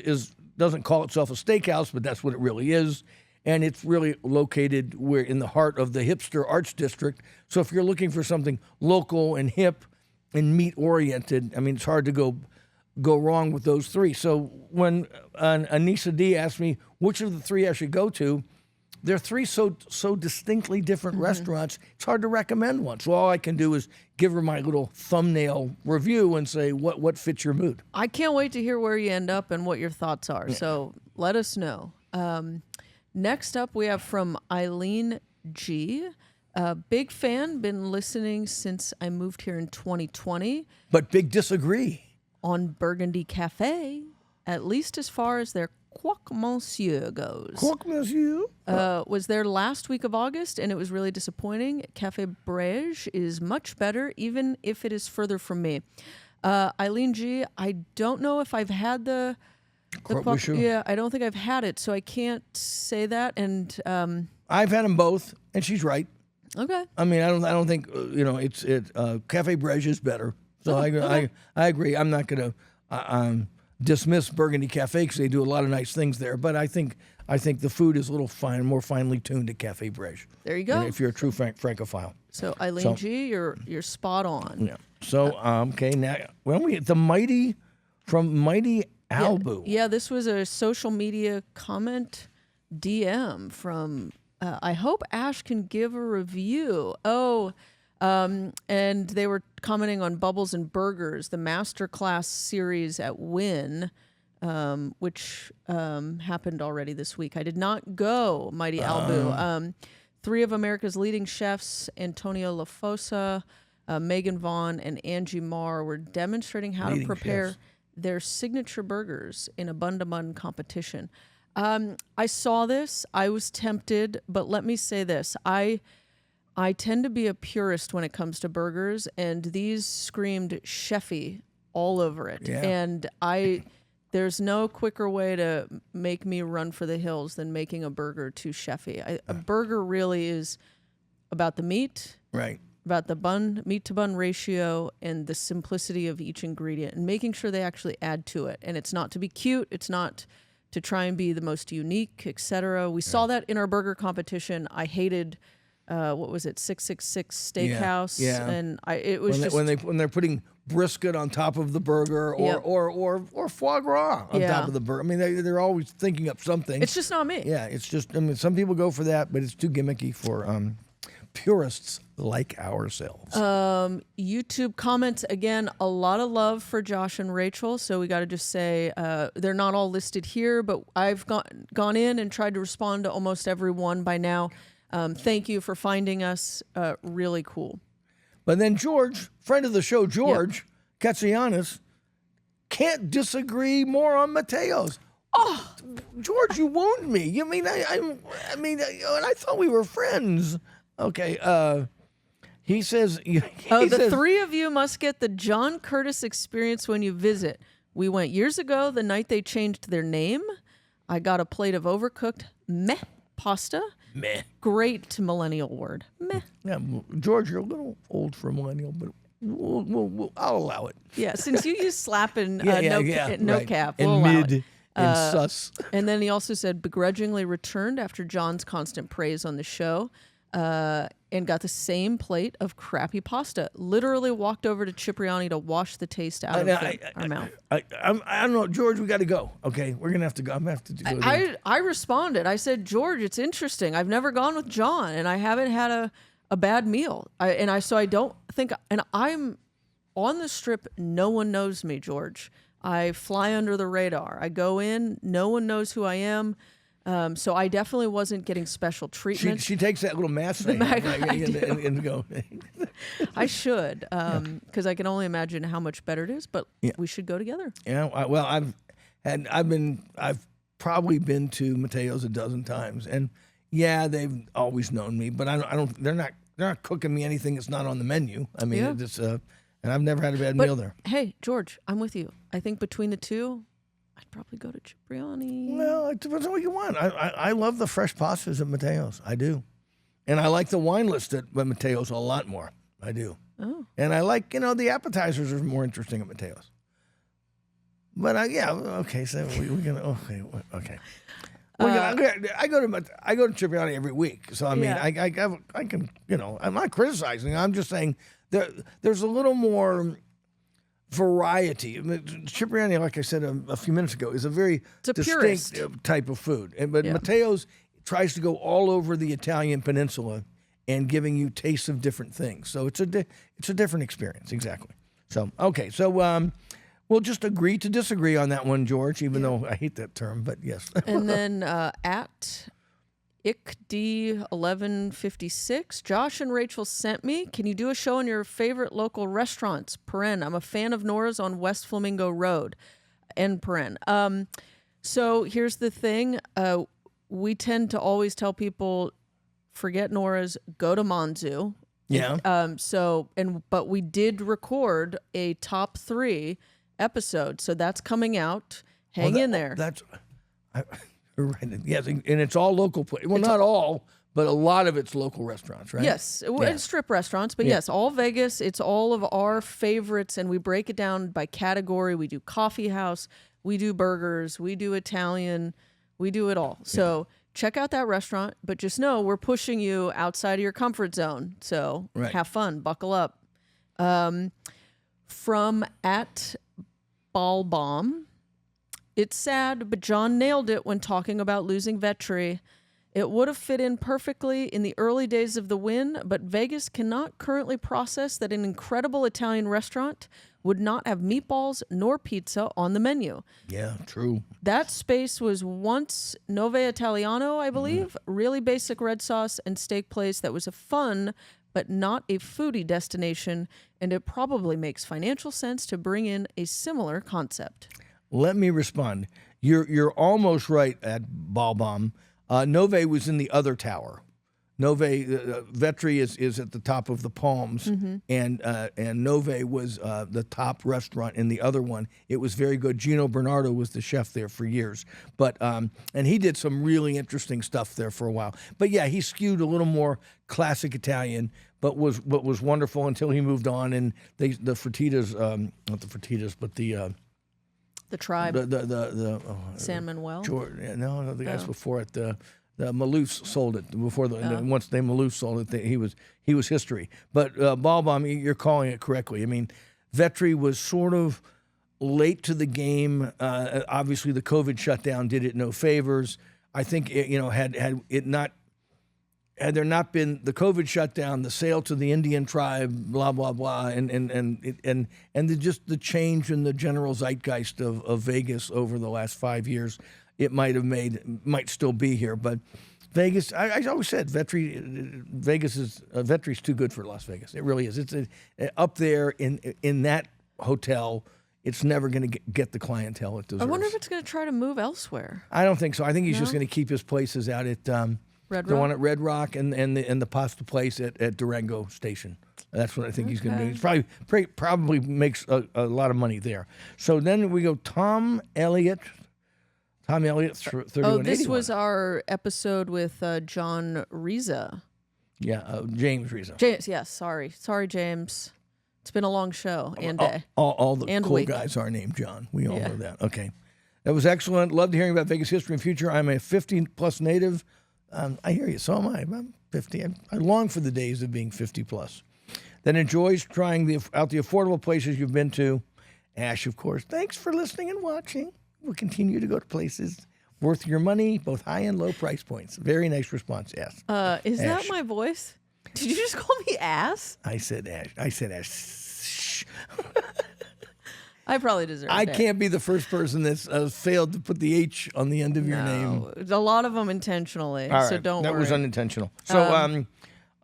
doesn't call itself a steakhouse, but that's what it really is. And it's really located in the heart of the hipster arts district. So if you're looking for something local and hip and meat-oriented, I mean, it's hard to go wrong with those three. So when Anissa D asked me which of the three I should go to, they're three so distinctly different restaurants, it's hard to recommend one. So all I can do is give her my little thumbnail review and say what fits your mood. I can't wait to hear where you end up and what your thoughts are. So let us know. Next up, we have from Eileen G. Big fan, been listening since I moved here in 2020. But big disagree. On Burgundy Cafe, at least as far as their Croque Monsieur goes. Croque Monsieur? Was there last week of August, and it was really disappointing. Cafe Brège is much better, even if it is further from me. Eileen G., I don't know if I've had the Croque Monsieur? Yeah, I don't think I've had it, so I can't say that. And I've had them both, and she's right. Okay. I mean, I don't think Cafe Brège is better. So I agree. I'm not going to dismiss Burgundy Cafe because they do a lot of nice things there, but I think the food is a little more finely tuned at Cafe Brège. There you go. If you're a true Francophile. So Eileen G, you're spot on. Yeah. So okay, now when we the Mighty from Mighty Albu. Yeah, this was a social media comment DM from. I hope Ash can give a review. And they were commenting on Bubbles and Burgers, the masterclass series at Wynn, which happened already this week. I did not go, Mighty Albu. Three of America's leading chefs, Antonio LaFossa, Megan Vaughn, and Angie Marr, were demonstrating how to prepare their signature burgers in a bun-to-bun competition. I saw this. I was tempted, but let me say this. I tend to be a purist when it comes to burgers, and these screamed chefy all over it. Yeah. And there's no quicker way to make me run for the hills than making a burger too chefy. A burger really is about the meat, Right. about the meat to bun ratio, and the simplicity of each ingredient, and making sure they actually add to it. And it's not to be cute. It's not to try and be the most unique, etc. We saw that in our burger competition. I hated. What was it? 666 Steakhouse. Yeah. And it was when they're putting brisket on top of the burger or foie gras on top of the burger. I mean, they're always thinking up something. It's just not me. Yeah, it's just. I mean, some people go for that, but it's too gimmicky for purists like ourselves. YouTube comments again. A lot of love for Josh and Rachel. So we got to just say they're not all listed here, but I've gone in and tried to respond to almost every one by now. Thank you for finding us. Really cool. But then George, friend of the show, George Katsianis, can't disagree more on Mateo's. Oh, George, you wound me. You mean I mean, and I thought we were friends. Okay. He says. The three of you must get the John Curtis experience when you visit. We went years ago, the night they changed their name. I got a plate of overcooked meh pasta. Meh. Great millennial word. Meh. Yeah, George, you're a little old for a millennial, but I'll allow it. Yeah, since you use slap and no cap, and we'll allow mid it. and sus. And then he also said begrudgingly returned after John's constant praise on the show, and got the same plate of crappy pasta. Literally walked over to Cipriani to wash the taste out of our mouth. I don't know, George. We got to go. Okay, we're gonna have to go. I'm gonna have to go. I responded. I said, George, it's interesting. I've never gone with John, and I haven't had a bad meal. So I don't think. And I'm on the Strip. No one knows me, George. I fly under the radar. I go in. No one knows who I am. So I definitely wasn't getting special treatment. She takes that little mask thing and go. I should, because I can only imagine how much better it is. But we should go together. Yeah. I've probably been to Mateo's a dozen times, and they've always known me. But I don't. They're not cooking me anything that's not on the menu. I mean, it's and I've never had a bad meal there. Hey, George, I'm with you. I think between the two, I'd probably go to Cipriani. Well, it depends on what you want. I love the fresh pastas at Mateo's. I do. And I like the wine list at Mateo's a lot more. I do. Oh. And I like, the appetizers are more interesting at Mateo's. But okay. So we're gonna okay. I go to Cipriani every week. So I mean, I can I'm not criticizing. I'm just saying there's a little more variety. Cipriani, like I said a few minutes ago, is a very distinct type of food. But Mateo's tries to go all over the Italian peninsula and giving you tastes of different things. So it's a different experience, exactly. So, okay, so we'll just agree to disagree on that one, George, even though I hate that term, but yes. And then at ICD1156, Josh and Rachel sent me, can you do a show on your favorite local restaurants? Paren, I'm a fan of Nora's on West Flamingo Road. End paren. So here's the thing. We tend to always tell people, forget Nora's, go to Manzu. Yeah. But we did record a top 3 episode, so that's coming out. Hang in there. Right. Yes, and it's all local. Well, not all, but a lot of it's local restaurants, right? Yes, and strip restaurants, but yes, all Vegas. It's all of our favorites, and we break it down by category. We do coffee house, we do burgers, we do Italian, we do it all. So check out that restaurant, but just know we're pushing you outside of your comfort zone. So have fun, buckle up. From at Ballbomb, it's sad, but John nailed it when talking about losing Vetri. It would have fit in perfectly in the early days of the win, but Vegas cannot currently process that an incredible Italian restaurant would not have meatballs nor pizza on the menu. Yeah, true. That space was once Nove Italiano, I believe, really basic red sauce and steak place that was a fun but not a foodie destination, and it probably makes financial sense to bring in a similar concept. Let me respond. You're almost right at Balbom. Nove was in the other tower. Vetri is at the top of the Palms, and Nove was the top restaurant in the other one. It was very good. Gino Bernardo was the chef there for years, but and he did some really interesting stuff there for a while. But yeah, he skewed a little more classic Italian, but was wonderful until he moved on. And the Fertitas, not the Fertitas, but the tribe, the San Manuel. No, the guys before it. The Maloufs sold it before once they Maloof sold it. He was history. But Balbom, you're calling it correctly. I mean, Vetri was sort of late to the game. Obviously, the COVID shutdown did it no favors. I think had there not been the COVID shutdown, the sale to the Indian tribe, blah blah blah, and just the change in the general zeitgeist of Vegas over the last 5 years. It might still be here, but Vegas. I always said Vetri's too good for Las Vegas. It really is. It's up there in that hotel. It's never going to get the clientele it deserves. I wonder if it's going to try to move elsewhere. I don't think so. I think he's just going to keep his places out at Red the Rock? one at Red Rock and the pasta place at Durango Station. That's what I think he's going to do. He's probably makes a lot of money there. So then we go Tom Elliott. Tom Elliott, 3181. This was our episode with John Reza. Yeah, James Reza. James, yes, sorry, James. It's been a long show and day. All the and cool week. guys are named John. We all know that. Okay. That was excellent. Loved hearing about Vegas history and future. I'm a 50-plus native. I hear you. So am I. I'm 50. I long for the days of being 50-plus. That enjoys trying out the affordable places you've been to. Ash, of course. Thanks for listening and watching. We'll continue to go to places worth your money, both high and low price points. Very nice response, yes. Is Ash. that my voice? Did you just call me ass? I said Ash. Shh. I probably deserve it. I can't be the first person that's failed to put the H on the end of your name. A lot of them intentionally, All right. so don't worry. That was unintentional. So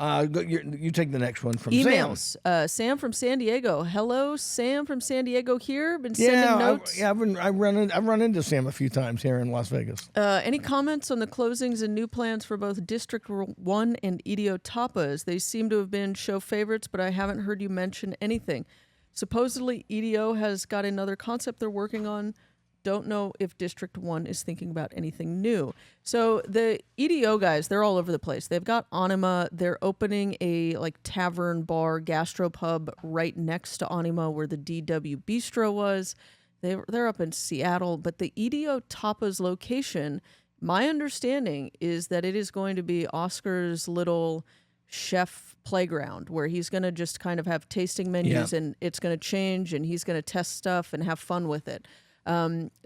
you take the next one from emails. Sam from San Diego. Hello, Sam from San Diego here. Been sending notes. I've run into Sam a few times here in Las Vegas. Any comments on the closings and new plans for both District 1 and EDO Tapas? They seem to have been show favorites, but I haven't heard you mention anything. Supposedly, EDO has got another concept they're working on, don't know if District 1 is thinking about anything new. So the EDO guys, they're all over the place. They've got Anima. They're opening a like tavern bar gastropub right next to Anima where the DW Bistro was. They're up in Seattle, but the EDO Tapas location, my understanding is that it is going to be Oscar's little chef playground where he's going to just kind of have tasting menus and it's going to change and he's going to test stuff and have fun with it.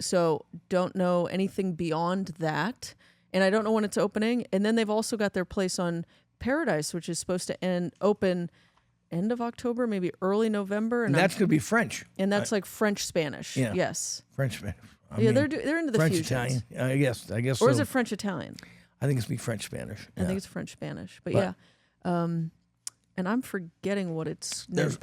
So don't know anything beyond that. And I don't know when it's opening. And then they've also got their place on Paradise, which is supposed to open end of October, maybe early November. And that's going to be French. And that's like French-Spanish. Yeah. Yes. French-Spanish. They're into the French-Italian. I guess or so. is it French-Italian? I think it's be French-Spanish. I think it's French-Spanish. But yeah. And I'm forgetting what it's named.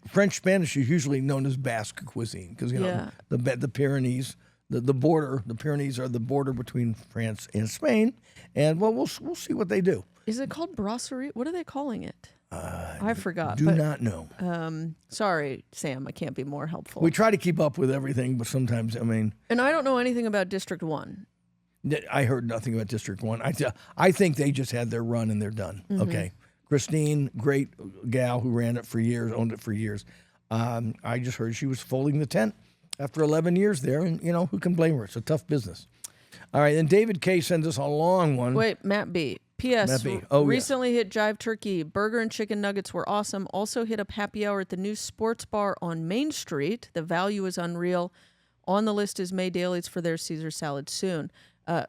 French-Spanish is usually known as Basque cuisine because, the Pyrenees, the border, the Pyrenees are the border between France and Spain. And, well, we'll see what they do. Is it called brasserie? What are they calling it? I forgot. Do not know. Sorry, Sam, I can't be more helpful. We try to keep up with everything, but sometimes, And I don't know anything about District 1. I heard nothing about District 1. I think they just had their run and they're done. Mm-hmm. Okay. Christine, great gal who ran it for years, owned it for years. I just heard she was folding the tent after 11 years there, and, who can blame her? It's a tough business. All right, and David K. sends us a long one. Wait, Matt B. P.S. Matt B. Recently hit Jive Turkey. Burger and chicken nuggets were awesome. Also hit up happy hour at the new sports bar on Main Street. The value is unreal. On the list is May Dailies for their Caesar salad soon.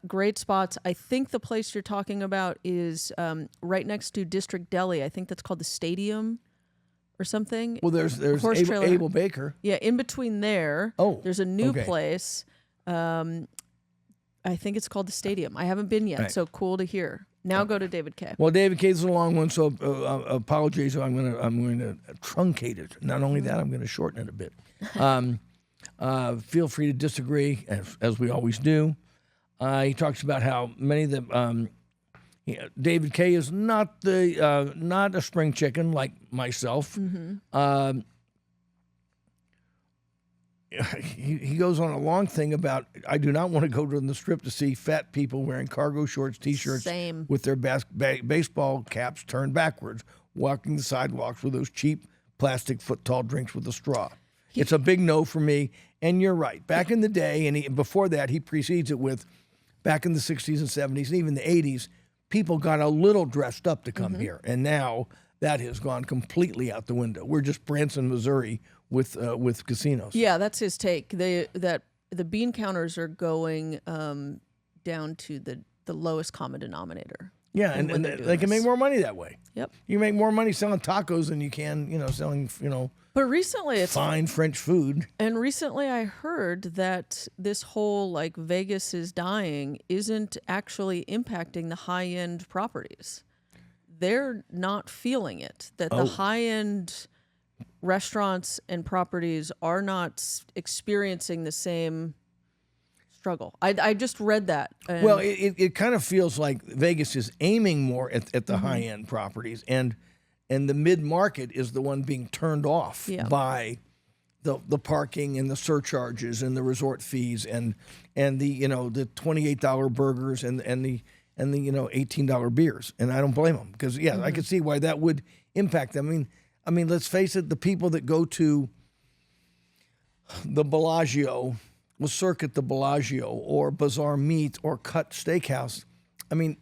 Great spots. I think the place you're talking about is right next to District Deli. I think that's called the Stadium or something. Well, there's Abel Baker. Yeah, in between there. Oh, there's a new place. I think it's called the Stadium. I haven't been yet, so cool to hear. Now go to David K. Well, David K. is a long one, so apologies. I'm going to truncate it. Not only that, I'm going to shorten it a bit. Feel free to disagree, as we always do. He talks about how many of the David K. is not a spring chicken like myself. Mm-hmm. He goes on a long thing about I do not want to go to the strip to see fat people wearing cargo shorts, T-shirts with their baseball caps turned backwards, walking the sidewalks with those cheap plastic foot-tall drinks with a straw. It's a big no for me. And you're right. Back in the day, and before that, he precedes it with back in the 60s and 70s and even the 80s, people got a little dressed up to come here. And now that has gone completely out the window. We're just Branson, Missouri with casinos. Yeah, that's his take. The bean counters are going down to the lowest common denominator. Yeah, and they can make more money that way. Yep. You make more money selling tacos than you can, selling, But recently it's fine French food. And recently I heard that this whole like Vegas is dying isn't actually impacting the high-end properties. They're not feeling it. That the high-end restaurants and properties are not experiencing the same struggle. I just read that. Well, it kind of feels like Vegas is aiming more at the high-end properties, and the mid-market is the one being turned off by the parking and the surcharges and the resort fees and the the $28 burgers and the $18 beers. And I don't blame them because I could see why that would impact them. I mean, let's face it, the people that go to the Bellagio, the Circuit the Bellagio, or Bazaar Meat or Cut Steakhouse,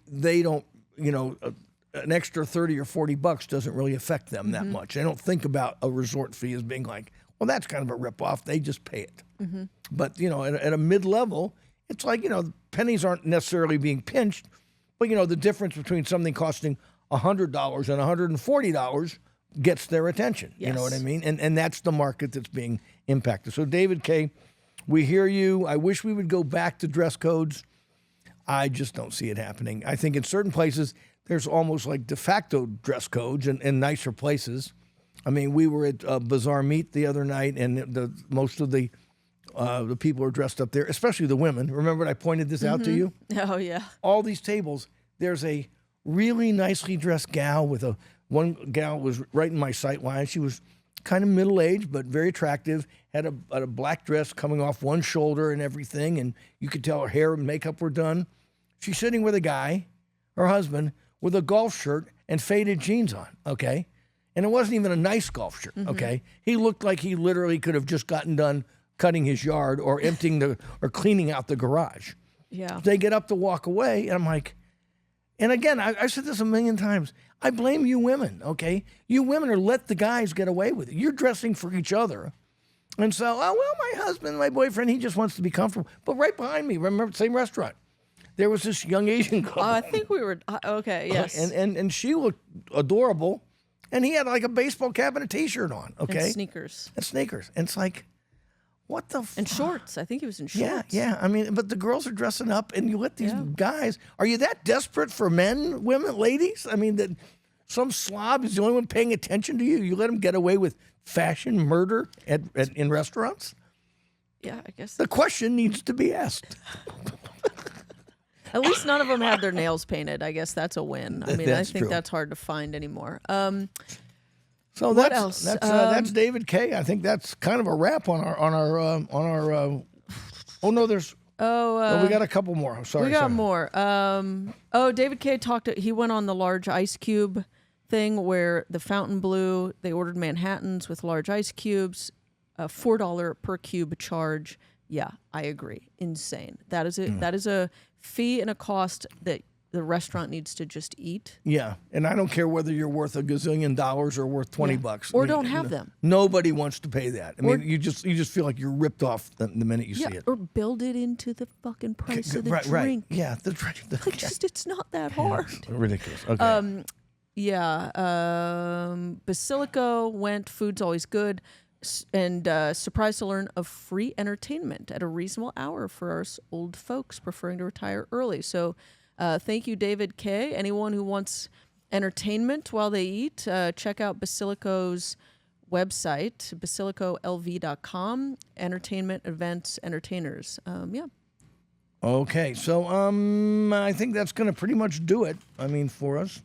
they don't, an extra $30 or $40 doesn't really affect them that much. They don't think about a resort fee as being like, well, that's kind of a ripoff. They just pay it. Mm-hmm. But, at a mid-level, it's like, pennies aren't necessarily being pinched, but, the difference between something costing $100 and $140 gets their attention. Yes. You know what I mean? And that's the market that's being impacted. So, David K., we hear you. I wish we would go back to dress codes. I just don't see it happening. I think in certain places, there's almost like de facto dress codes in nicer places. We were at Bazaar Meat the other night, and most of the people are dressed up there, especially the women. Remember I pointed this out to you? Oh, yeah. All these tables, there's a really nicely dressed gal one gal was right in my sight line. She was kind of middle-aged, but very attractive, had a black dress coming off one shoulder and everything, and you could tell her hair and makeup were done. She's sitting with a guy, her husband, with a golf shirt and faded jeans on, okay? And it wasn't even a nice golf shirt, okay? He looked like he literally could have just gotten done cutting his yard or emptying or cleaning out the garage. Yeah. They get up to walk away, and I'm like, and again, I said this a million times, I blame you women, okay? You women are let the guys get away with it. You're dressing for each other. And so, oh, well, my husband, my boyfriend, he just wants to be comfortable. But right behind me, remember, same restaurant, there was this young Asian couple. I think we were, okay, yes. And she looked adorable, and he had like a baseball cap and a T-shirt on, okay? And sneakers. And sneakers. And it's like, what the And shorts. I think he was in shorts. Yeah. I mean, but the girls are dressing up, and you let these guys. Are you that desperate for men, women, ladies? I mean, that some slob is the only one paying attention to you. You let him get away with fashion murder in restaurants? Yeah, I guess. The question needs to be asked. At least none of them had their nails painted. I guess that's a win. I mean, That's I think true. that's hard to find anymore. So What else? That's David K. I think that's kind of a wrap on our. Oh no, there's. Oh, we got a couple more. I'm sorry. We got more. David K. He went on the large ice cube thing where the Fountain Blue, they ordered Manhattans with large ice cubes, $4 per cube charge. Yeah, I agree. Insane. That is a fee and a cost that the restaurant needs to just eat. Yeah, and I don't care whether you're worth $1 gazillion or worth $20 Or don't have them. Nobody wants to pay that. I mean, you just feel like you're ripped off the minute you see it. Or build it into the fucking price of the Right. drink. Yeah, the drink. Like, just it's not that hard. Ridiculous. Okay. Basilico went. Food's always good. And surprised to learn of free entertainment at a reasonable hour for us old folks preferring to retire early. So thank you, David K. Anyone who wants entertainment while they eat, check out Basilico's website, basilicolv.com, entertainment, events, entertainers. Okay, so I think that's going to pretty much do it. I mean, for us.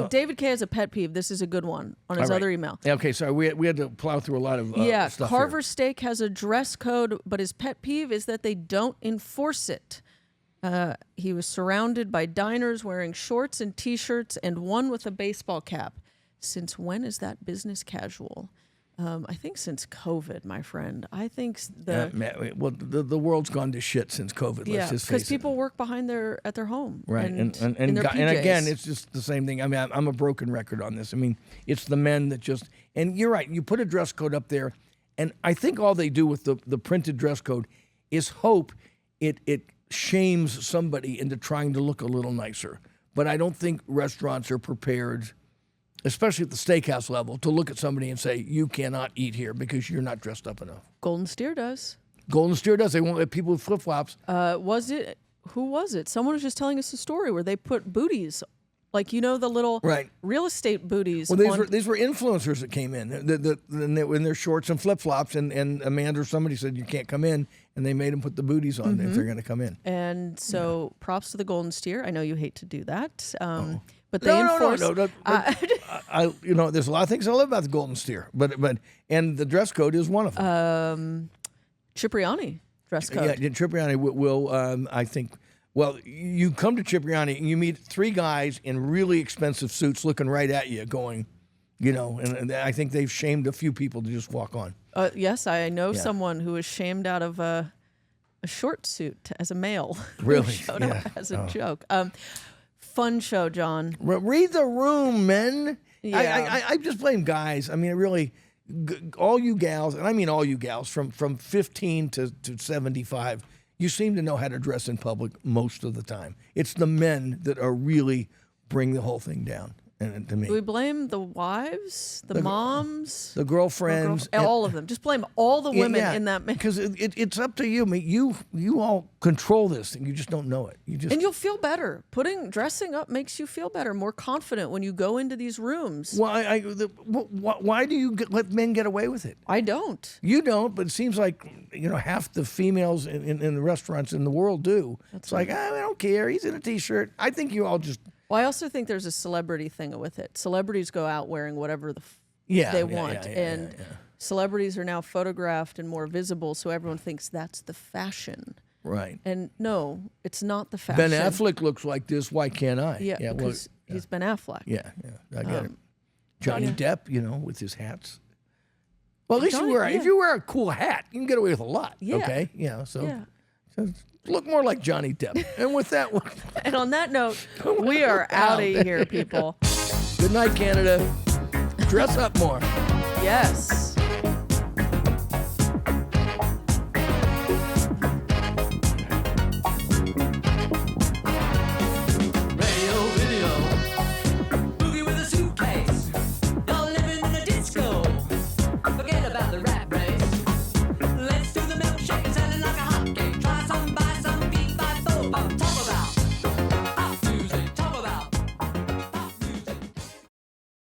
David K. has a pet peeve. This is a good one on his other email. Yeah, okay, sorry. We had to plow through a lot of stuff Carver here. Steak has a dress code, but his pet peeve is that they don't enforce it. He was surrounded by diners wearing shorts and T-shirts and one with a baseball cap. Since when is that business casual? I think since COVID, my friend. I think the world's gone to shit since COVID. Let's just face because it. people work behind at their home, Right, and and their PJs. again, it's just the same thing. I mean, I'm a broken record on this. I mean, it's the men that just, and you're right. You put a dress code up there, and I think all they do with the printed dress code is hope it shames somebody into trying to look a little nicer. But I don't think restaurants are prepared, especially at the steakhouse level, to look at somebody and say, you cannot eat here because you're not dressed up enough. Golden Steer does. Golden Steer does. They won't let people with flip-flops. Who was it? Someone was just telling us a story where they put booties, like, the little real estate booties. Well, these were influencers that came in in their shorts and flip-flops, and Amanda or somebody said, you can't come in, and they made them put the booties on if they're going to come in. And so props to the Golden Steer. I know you hate to do that. But they enforce. No. There's a lot of things I love about the Golden Steer, but the dress code is one of them. Cipriani dress code. Yeah, Cipriani will. I think. Well, you come to Cipriani and you meet three guys in really expensive suits, looking right at you, going, and I think they've shamed a few people to just walk on. Yes, I know someone who was shamed out of a short suit as a male. Really? Who showed up as a joke. Fun show, John. Read the room, men. Yeah. I just blame guys. I mean, really, all you gals, and I mean all you gals, from 15 to 75, you seem to know how to dress in public most of the time. It's the men that are really bring the whole thing down. And to me, Do we blame the wives, the moms, the girlfriends, all of them? Just blame all the women in that. Because it's up to you. I mean, you all control this, and you just don't know it. And you'll feel better. Dressing up makes you feel better, more confident when you go into these rooms. Why do you let men get away with it? I don't. You don't, but it seems like half the females in the restaurants in the world do. It's like, I don't care. He's in a T-shirt. I think you all just. Well, I also think there's a celebrity thing with it. Celebrities go out wearing whatever they want, and celebrities are now photographed and more visible, so everyone thinks that's the fashion. Right. And no, it's not the fashion. Ben Affleck looks like this. Why can't I? Yeah, because he's Ben Affleck. Yeah, I get it. Johnny Depp, with his hats. Well, at least if you wear a cool hat, you can get away with a lot. Yeah. Okay? So look more like Johnny Depp. And with that one. And on that note, we are out of here, people. Good night, Canada. Dress up more. Yes.